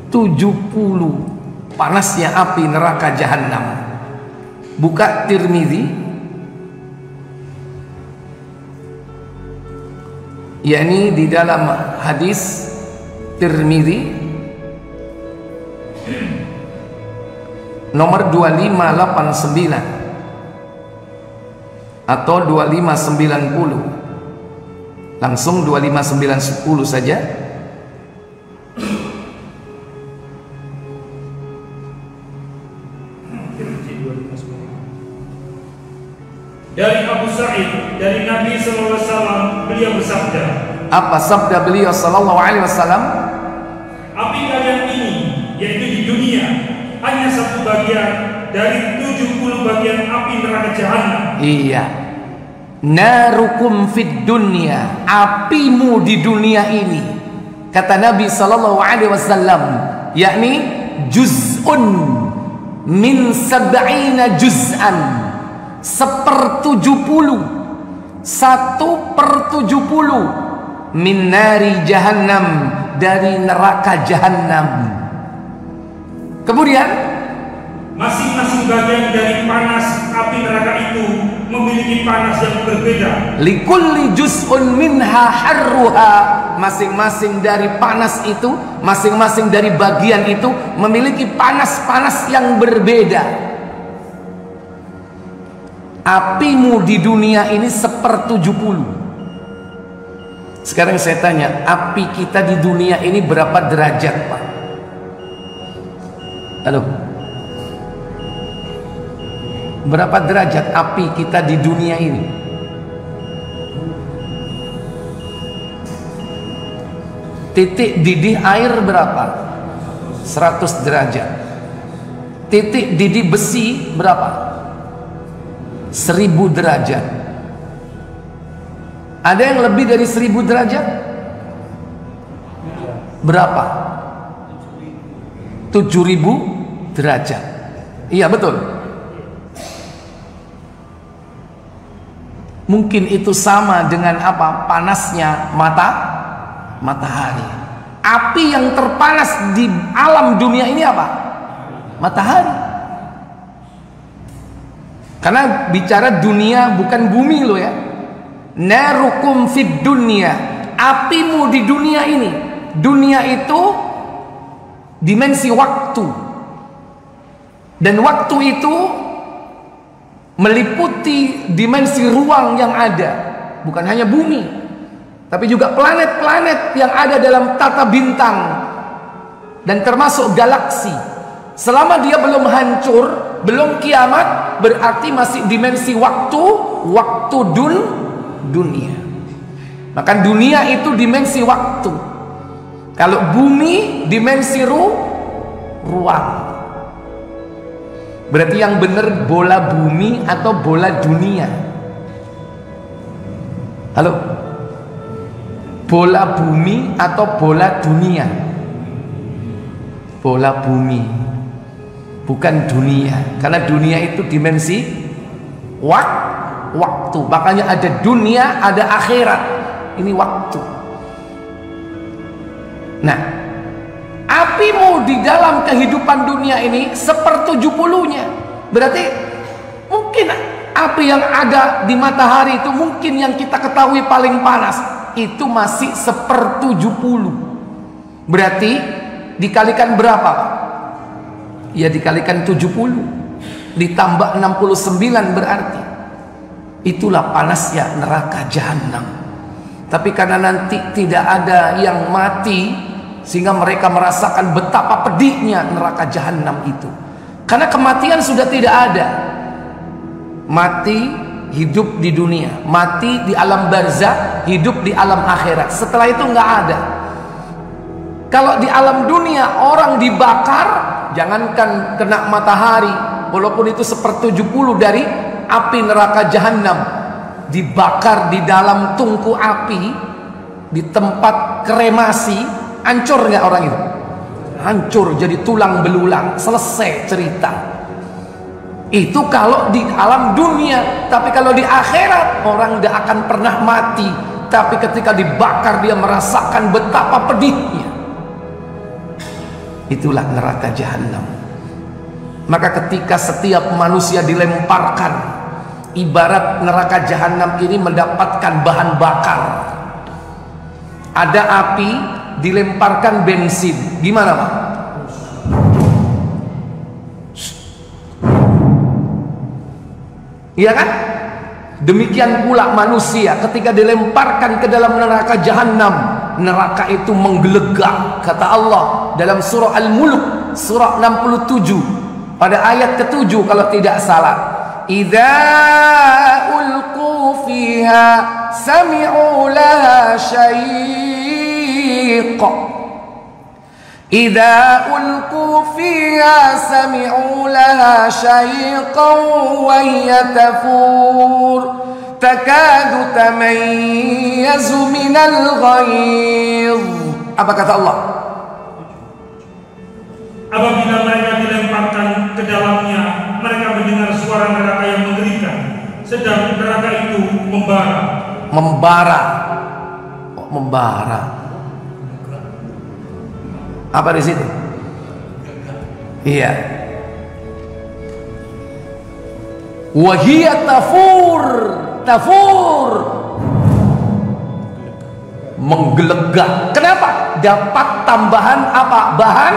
70 panasnya api neraka jahanam. Buka Tirmidzi, yakni di dalam hadis Tirmidzi nomor 2589 atau 2590, langsung 25910 saja. Dari Abu Sa'id, dari Nabi sallallahu alaihi wasallam, beliau bersabda. Apa sabda beliau sallallahu alaihi wasallam? Api kalian ini, yaitu di dunia, hanya satu bagian dari 70 bagian api neraka jahanam. Iya. Narukum fid dunya, apimu di dunia ini. Kata Nabi sallallahu alaihi wasallam, yakni juz'un min 70 juz'an. 1/70 min nari jahannam, dari neraka jahannam. Kemudian Masing-masing bagian dari panas api neraka itu memiliki panas yang berbeda. Likulli juz'un minha harruha. Masing-masing dari panas itu, masing-masing dari bagian itu memiliki panas-panas yang berbeda. Apimu di dunia ini 1/70. Sekarang saya tanya, api kita di dunia ini berapa derajat, Pak? Halo? Berapa derajat api kita di dunia ini? Titik didih air berapa? 100 derajat. Titik didih besi berapa? 1000 derajat. Ada yang lebih dari 1000 derajat? Berapa? 7000 derajat. Iya betul. Mungkin itu sama dengan apa? Panasnya matahari. Api yang terpanas di alam dunia ini apa? Matahari. Karena bicara dunia bukan bumi loh ya. Narukum fid dunya. Apimu di dunia ini. Dunia itu dimensi waktu. Dan waktu itu meliputi dimensi ruang yang ada, bukan hanya bumi, tapi juga planet-planet yang ada dalam tata bintang dan termasuk galaksi. Selama dia belum hancur, belum kiamat, berarti masih dimensi waktu dunia. Maka dunia itu dimensi waktu. Kalau bumi dimensi ruang. Berarti yang benar bola bumi atau bola dunia? Halo? Bola bumi atau bola dunia? Bola bumi, bukan dunia. Karena dunia itu dimensi waktu. Makanya ada dunia, ada akhirat. Ini waktu. Nah, apimu di dalam kehidupan dunia ini 1/70-nya. Berarti mungkin api yang ada di matahari itu mungkin yang kita ketahui paling panas itu masih 1/70. Berarti dikalikan berapa? Ya dikalikan 70 ditambah 69 berarti itulah panasnya neraka jahanam. Tapi karena nanti tidak ada yang mati, sehingga mereka merasakan betapa pedihnya neraka jahanam itu. Karena kematian sudah tidak ada. Mati, hidup di dunia. Mati di alam barzakh, hidup di alam akhirat. Setelah itu nggak ada. Kalau di alam dunia orang dibakar, jangankan kena matahari, walaupun itu 1/70 dari api neraka jahanam, dibakar di dalam tungku api, di tempat kremasi, hancur nggak orang itu? Hancur jadi tulang belulang, selesai cerita. Itu kalau di alam dunia. Tapi kalau di akhirat orang tidak akan pernah mati, tapi ketika dibakar dia merasakan betapa pedihnya. Itulah neraka jahanam. Maka ketika setiap manusia dilemparkan, ibarat neraka jahanam ini mendapatkan bahan bakar. Ada api, dilemparkan bensin, gimana Pak? Iya kan? Demikian pula manusia ketika dilemparkan ke dalam neraka jahanam, neraka itu menggelegak. Kata Allah dalam surah Al-Mulk surah 67 pada ayat ke-7 kalau tidak salah, idza ulqu fiha sami'u laha syaiqa. Idza ulqu fiha sami'u laha syaiqan wa hiya tafur takadu tamayyazu minal ghayz. Apa kata Allah? Apabila mereka dilemparkan ke dalamnya, mereka mendengar suara neraka yang mengerikan, sedang neraka itu membara. Membara. Apa di situ? Iya. Wahia tafur, menggelegak. Kenapa? Dapat tambahan apa? Bahan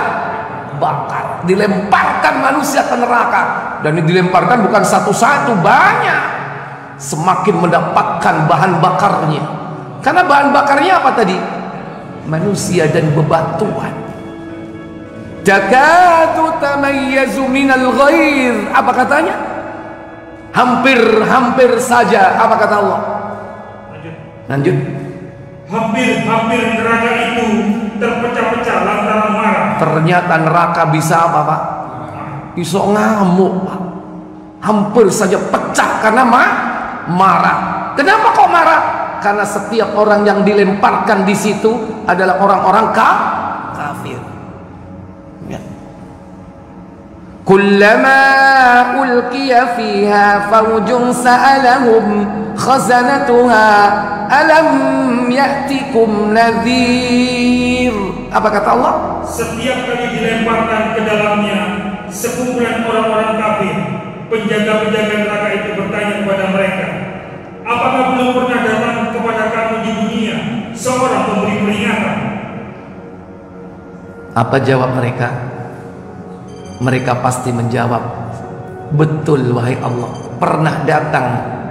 bakar. Dilemparkan manusia ke neraka, dan dilemparkan bukan satu-satu, banyak. Semakin mendapatkan bahan bakarnya. Karena bahan bakarnya apa tadi? Manusia dan bebatuan. Takadu tamayyazu minal ghair. Apa katanya? Hampir saja. Apa kata Allah? Lanjut. Hampir neraka itu terpecah-pecah lantaran marah. Ternyata neraka bisa apa, Pak? Bisa ngamuk, Pak. Hampir saja pecah karena marah. Kenapa kok marah? Karena setiap orang yang dilemparkan di situ adalah orang-orang kafir. Ya. Kullama ulqiya fiha fawjun sa'alahum khazanatuha alam ya'tikum nadhir. Apa kata Allah? Setiap kali dilemparkan ke dalamnya sekumpulan orang-orang kafir, penjaga-penjaga neraka itu bertanya kepada mereka, apakah belum pernah datang kepada kamu di dunia seorang pemberi peringatan? Apa jawab mereka? Mereka pasti menjawab, betul wahai Allah, pernah datang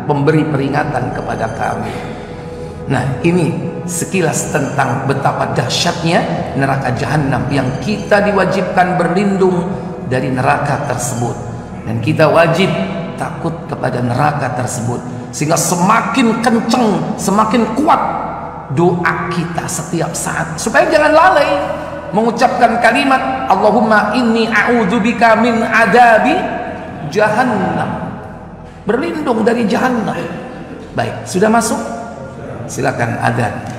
pemberi peringatan kepada kami. Nah, ini sekilas tentang betapa dahsyatnya neraka jahanam, yang kita diwajibkan berlindung dari neraka tersebut, dan kita wajib takut kepada neraka tersebut, sehingga semakin kenceng, semakin kuat doa kita setiap saat, supaya jangan lalai mengucapkan kalimat Allahumma inni a'udzubika min adabi jahannam, berlindung dari jahannam. Baik, sudah masuk? Silakan adzan.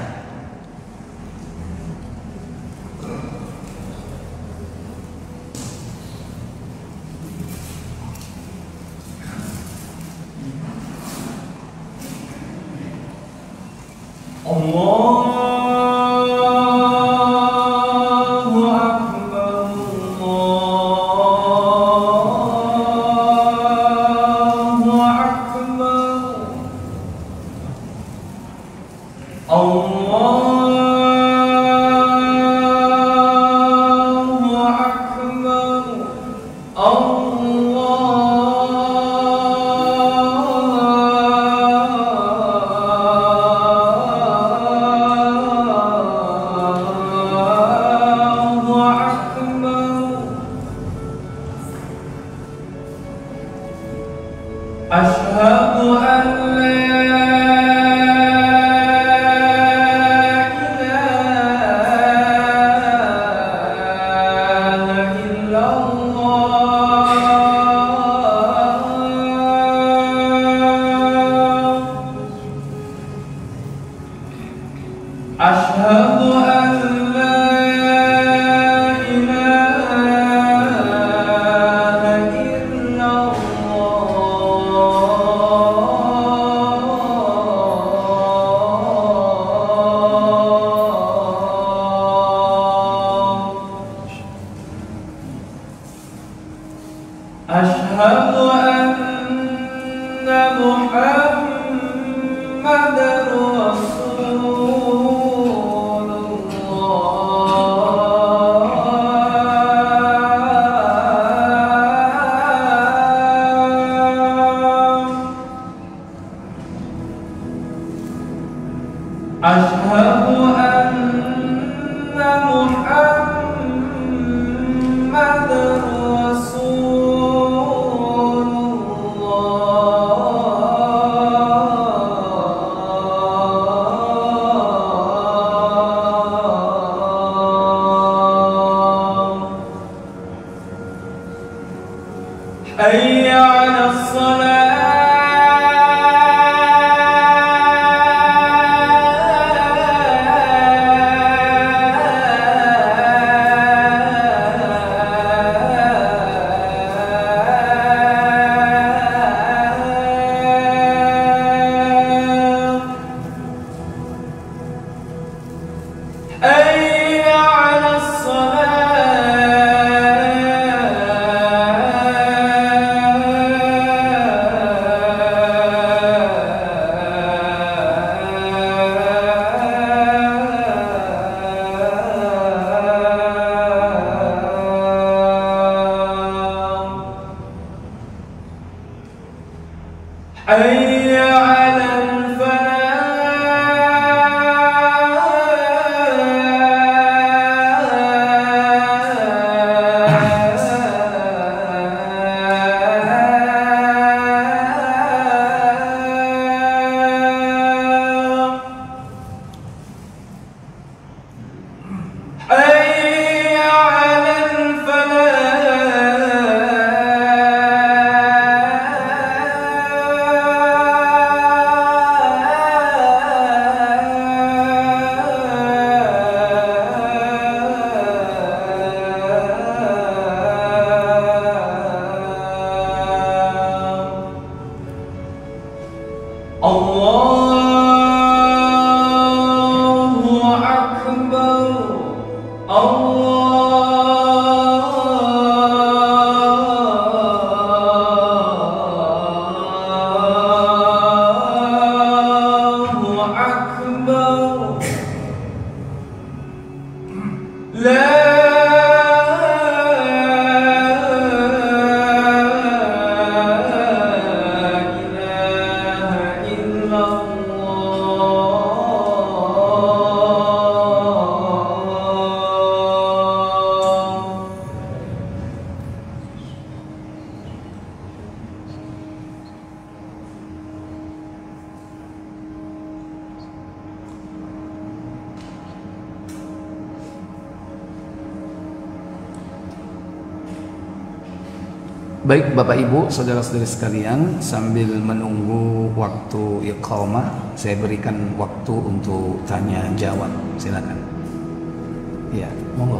حي على Baik Bapak Ibu, saudara-saudari sekalian, sambil menunggu waktu iqamah, saya berikan waktu untuk tanya jawab. Silakan. Ya, monggo.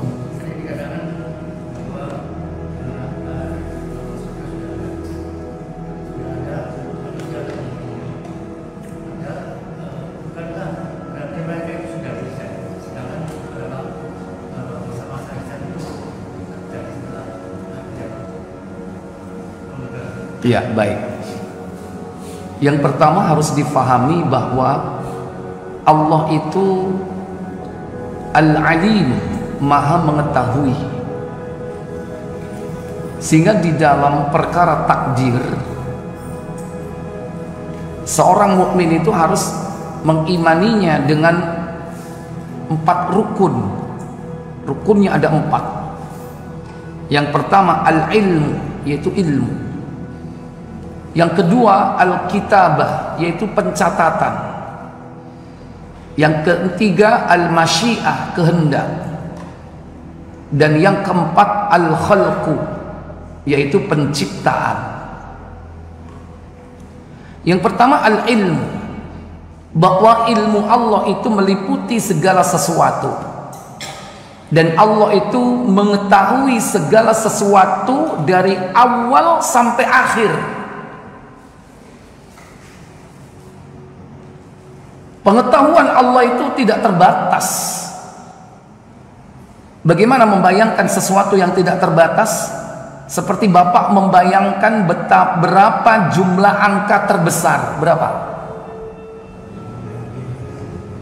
Ya, baik. Yang pertama harus difahami bahwa Allah itu Al-Alim, Maha mengetahui. Sehingga di dalam perkara takdir, seorang mukmin itu harus mengimaninya dengan 4 rukun. Rukunnya ada 4. Yang pertama al-ilmu, yaitu ilmu. Yang kedua al-kitabah, yaitu pencatatan. Yang ketiga al-masyiah, kehendak. Dan yang keempat al-khalqu, yaitu penciptaan. Yang pertama al-ilmu, bahwa ilmu Allah itu meliputi segala sesuatu, dan Allah itu mengetahui segala sesuatu dari awal sampai akhir. Pengetahuan Allah itu tidak terbatas. Bagaimana membayangkan sesuatu yang tidak terbatas? Seperti Bapak membayangkan berapa jumlah angka terbesar. Berapa?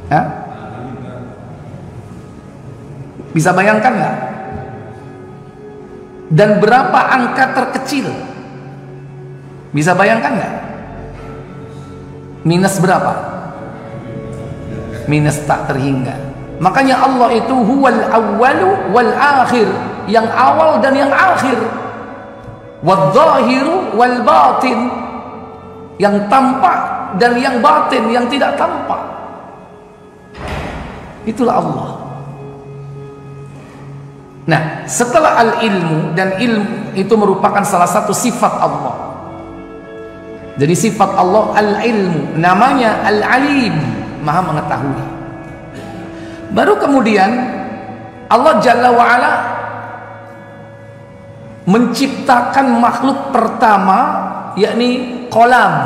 Hah? Bisa bayangkan nggak? Dan berapa angka terkecil? Bisa bayangkan nggak? Minus berapa? Minus tak terhingga. Makanya Allah itu huwal awwalu wal akhir, yang awal dan yang akhir, wadzahiru wal batin, yang tampak dan yang batin, yang tidak tampak. Itulah Allah. Nah, setelah al-ilmu, dan ilmu itu merupakan salah satu sifat Allah. Jadi sifat Allah al-ilmu, namanya al-alim, Maha mengetahui. Baru kemudian Allah Jalla wa'ala menciptakan makhluk pertama, yakni qalam,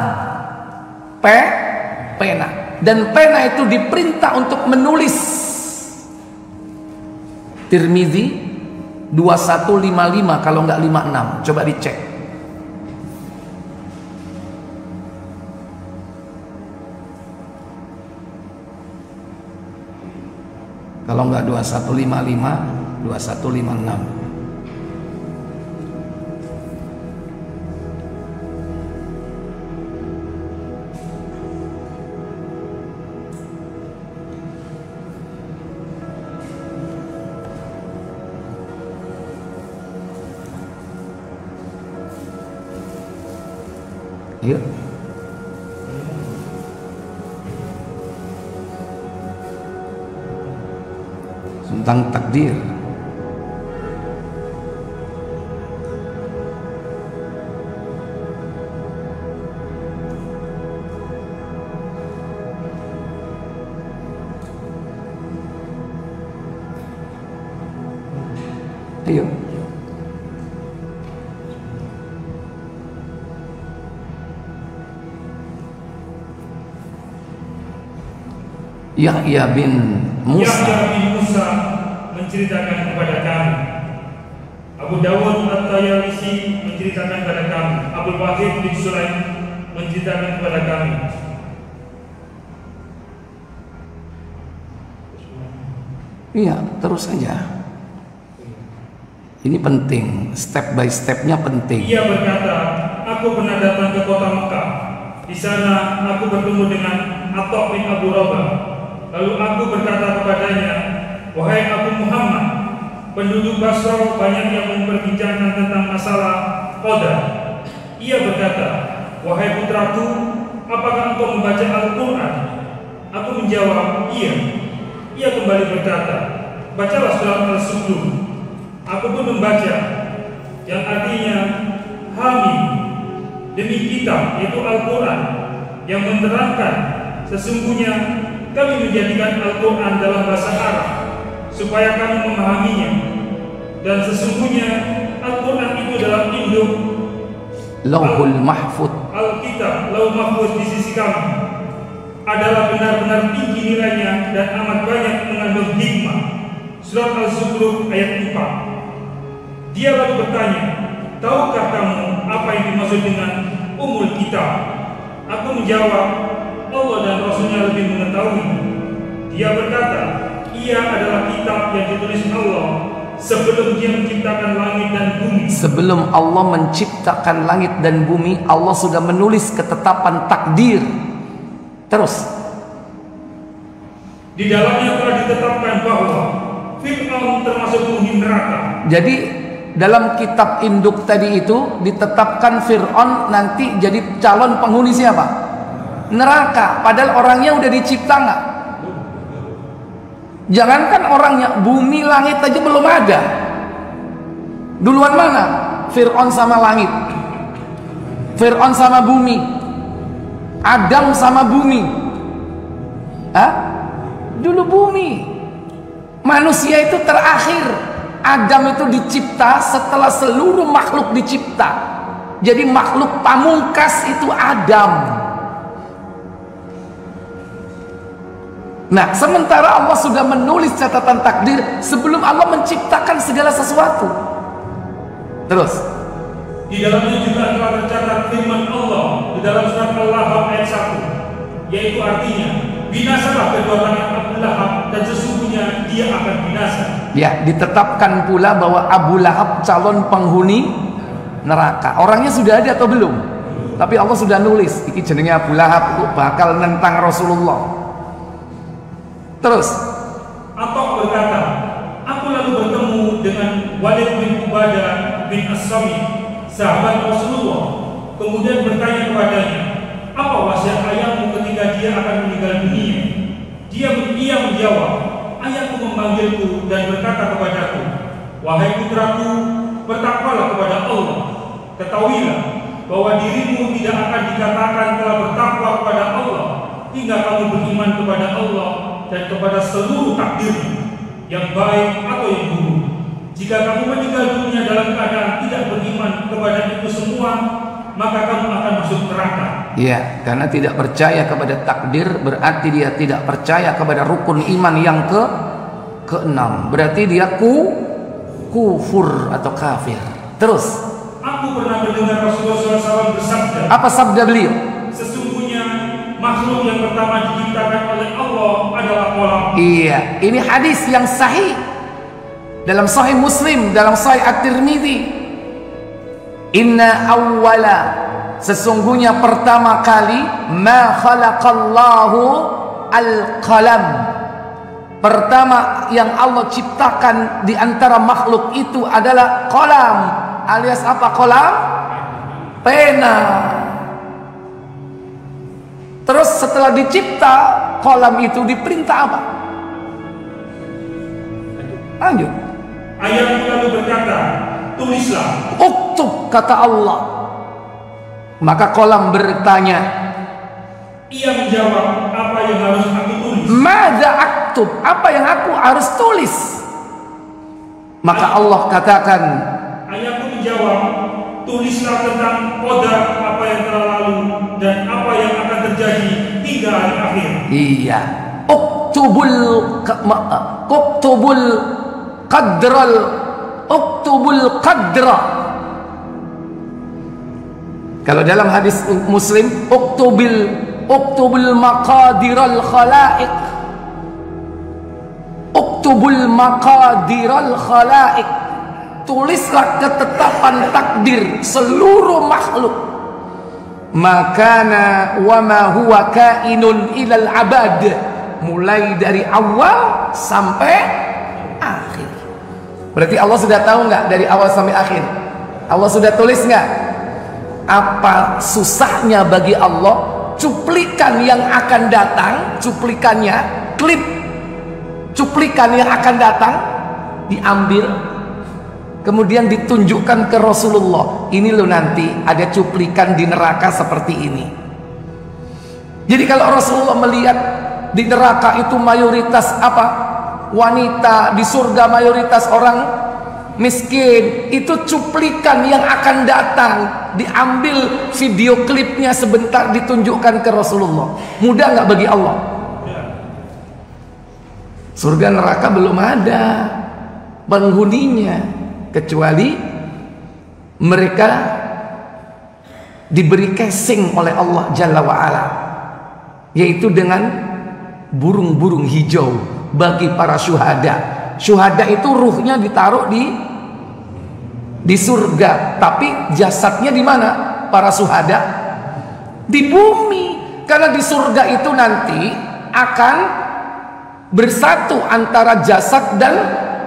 pena. Dan pena itu diperintah untuk menulis. Tirmidzi 2155 kalau nggak 56, coba dicek. Kalau nggak 2155, 2156. Yuk. Tentang takdir. Ayo. Yahya bin Musa menceritakan kepada kami. Abu Dawud At-Tayalisi menceritakan kepada kami. Abdul Wahid bin Sulaim menceritakan kepada kami. Iya, terus saja. Ini penting, step by stepnya penting. Ia berkata, aku pernah datang ke kota Mekah. Di sana aku bertemu dengan Atha bin Abu Rabah. Lalu aku berkata kepadanya, wahai Abu Muhammad, penduduk Basra banyak yang memperbincangkan tentang masalah qadar. Ia berkata, wahai putraku, apakah engkau membaca Al-Quran? Aku menjawab, iya. Ia kembali berkata, bacalah surat Al-Sujud. Aku pun membaca, yang artinya Hamim, demi kitab, yaitu Al-Quran, yang menerangkan sesungguhnya kami menjadikan Al-Quran dalam bahasa Arab supaya kami memahaminya, dan sesungguhnya Al-Quran itu dalam induk Lauhul Mahfuz. Alkitab Lauh Mahfuz di sisi kami adalah benar-benar tinggi nilainya dan amat banyak mengandung hikmah. Surat Al-Zukhruf ayat 4. Dia lalu bertanya, tahukah kamu apa yang dimaksud dengan Ummul Kitab? Aku menjawab, Allah dan Rasulnya lebih mengetahui. Dia berkata, ia adalah kitab yang ditulis Allah sebelum dia menciptakan langit dan bumi. Sebelum Allah menciptakan langit dan bumi, Allah sudah menulis ketetapan takdir. Terus, di dalamnya telah ditetapkan bahwa Fir'aun termasuk penghuni neraka. jadi dalam kitab induk tadi itu ditetapkan Fir'aun nanti jadi calon penghuni siapa? Neraka. Padahal orangnya udah dicipta nggak? Jangankan orangnya, bumi langit aja belum ada. Duluan mana? Fir'aun sama langit, Fir'aun sama bumi, Adam sama bumi. Hah? Dulu bumi. Manusia itu terakhir. Adam itu dicipta setelah seluruh makhluk dicipta. Jadi makhluk pamungkas itu Adam. Nah, sementara Allah sudah menulis catatan takdir sebelum Allah menciptakan segala sesuatu. Terus, di dalamnya juga telah tercatat firman Allah di dalam surat Al-Lahab ayat 1, yaitu artinya, binasalah kedua tangan Abu Lahab dan sesungguhnya dia akan binasa. ya, ditetapkan pula bahwa Abu Lahab calon penghuni neraka. Orangnya sudah ada atau belum? Tapi Allah sudah nulis, iki jenenge Abu Lahab bakal nentang Rasulullah. Terus, Atha berkata, aku lalu bertemu dengan Walid bin Ubadah bin As-Sami, sahabat Rasulullah. Kemudian bertanya kepadanya, apa wasiat ayahmu ketika dia akan meninggal dunia? Dia menjawab, ayahku memanggilku dan berkata kepadaku, wahai putraku, bertakwalah kepada Allah. Ketahuilah bahwa dirimu tidak akan dikatakan telah bertakwa kepada Allah hingga kamu beriman kepada Allah dan kepada seluruh takdirnya, yang baik atau yang buruk. Jika kamu meninggal dunia dalam keadaan tidak beriman kepada itu semua, maka kamu akan masuk neraka. ya, karena tidak percaya kepada takdir berarti dia tidak percaya kepada rukun iman yang keenam. Berarti dia kufur atau kafir. Terus, aku pernah mendengar Rasulullah SAW bersabda, apa sabda beliau? sesungguhnya makhluk yang pertama diciptakan oleh Allah adalah kolam. Iya, ini hadis yang sahih dalam Sahih Muslim, dalam Sahih At-Tirmidzi. Inna awwala, sesungguhnya pertama kali, ma khalaqallahu al-qalam. Pertama yang Allah ciptakan di antara makhluk itu adalah qalam, alias apa qalam? Pena. Terus setelah dicipta, kolam itu diperintah apa? Lanjut. Ayat lalu berkata, tulislah. Uktub, kata Allah. Maka kolam bertanya. Ia menjawab, apa yang harus aku tulis? Mada aktub, apa yang aku harus tulis? Maka Allah katakan, Ayatku menjawab, tulislah tentang qadar apa yang telah lalu dan apa yang akan terjadi hingga hari akhir. iya, uktubul qadral, uktubul qadra. Kalau dalam hadis Muslim, uktubul maqadiral khalaiq, uktubul maqadiral khalaiq, tulislah ketetapan takdir seluruh makhluk, makana wa ma huwa kainun ilal abad, mulai dari awal sampai akhir. Berarti Allah sudah tahu nggak dari awal sampai akhir? Allah sudah tulis nggak? Apa susahnya bagi Allah cuplikan yang akan datang, cuplikannya, klip cuplikan yang akan datang diambil, kemudian ditunjukkan ke Rasulullah. Ini loh nanti ada cuplikan di neraka seperti ini. Jadi kalau Rasulullah melihat di neraka itu mayoritas apa? Wanita, di surga mayoritas orang miskin, itu cuplikan yang akan datang, diambil video klipnya sebentar ditunjukkan ke Rasulullah. Mudah nggak bagi Allah? Surga neraka belum ada penghuninya, kecuali mereka diberi casing oleh Allah Jalla wa'ala, yaitu dengan burung-burung hijau bagi para syuhada. Syuhada itu ruhnya ditaruh di surga, tapi jasadnya di mana? Para syuhada di bumi, karena di surga itu nanti akan bersatu antara jasad dan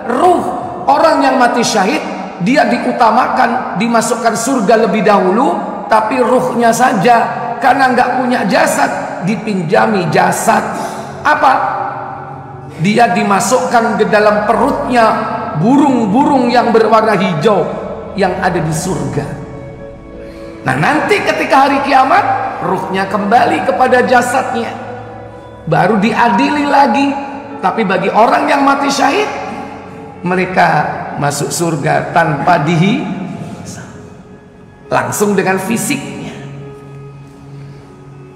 ruh. Orang yang mati syahid, dia diutamakan dimasukkan surga lebih dahulu, tapi ruhnya saja karena nggak punya jasad dipinjami jasad apa? Dia dimasukkan ke dalam perutnya burung-burung yang berwarna hijau yang ada di surga. Nah nanti ketika hari kiamat, ruhnya kembali kepada jasadnya, baru diadili lagi. Tapi bagi orang yang mati syahid, mereka masuk surga tanpa langsung dengan fisiknya.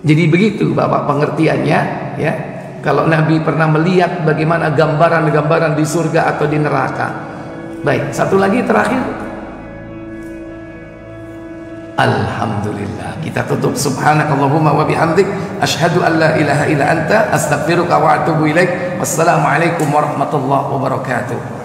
Jadi begitu Bapak pengertiannya, ya. Kalau Nabi pernah melihat bagaimana gambaran-gambaran di surga atau di neraka. Baik, satu lagi terakhir. Alhamdulillah. Kita tutup. Subhanakallahumma wa bihamdik, asyhadu an la ilaha illa anta, astaghfiruka wa atubu ilaik. Wassalamualaikum warahmatullahi wabarakatuh.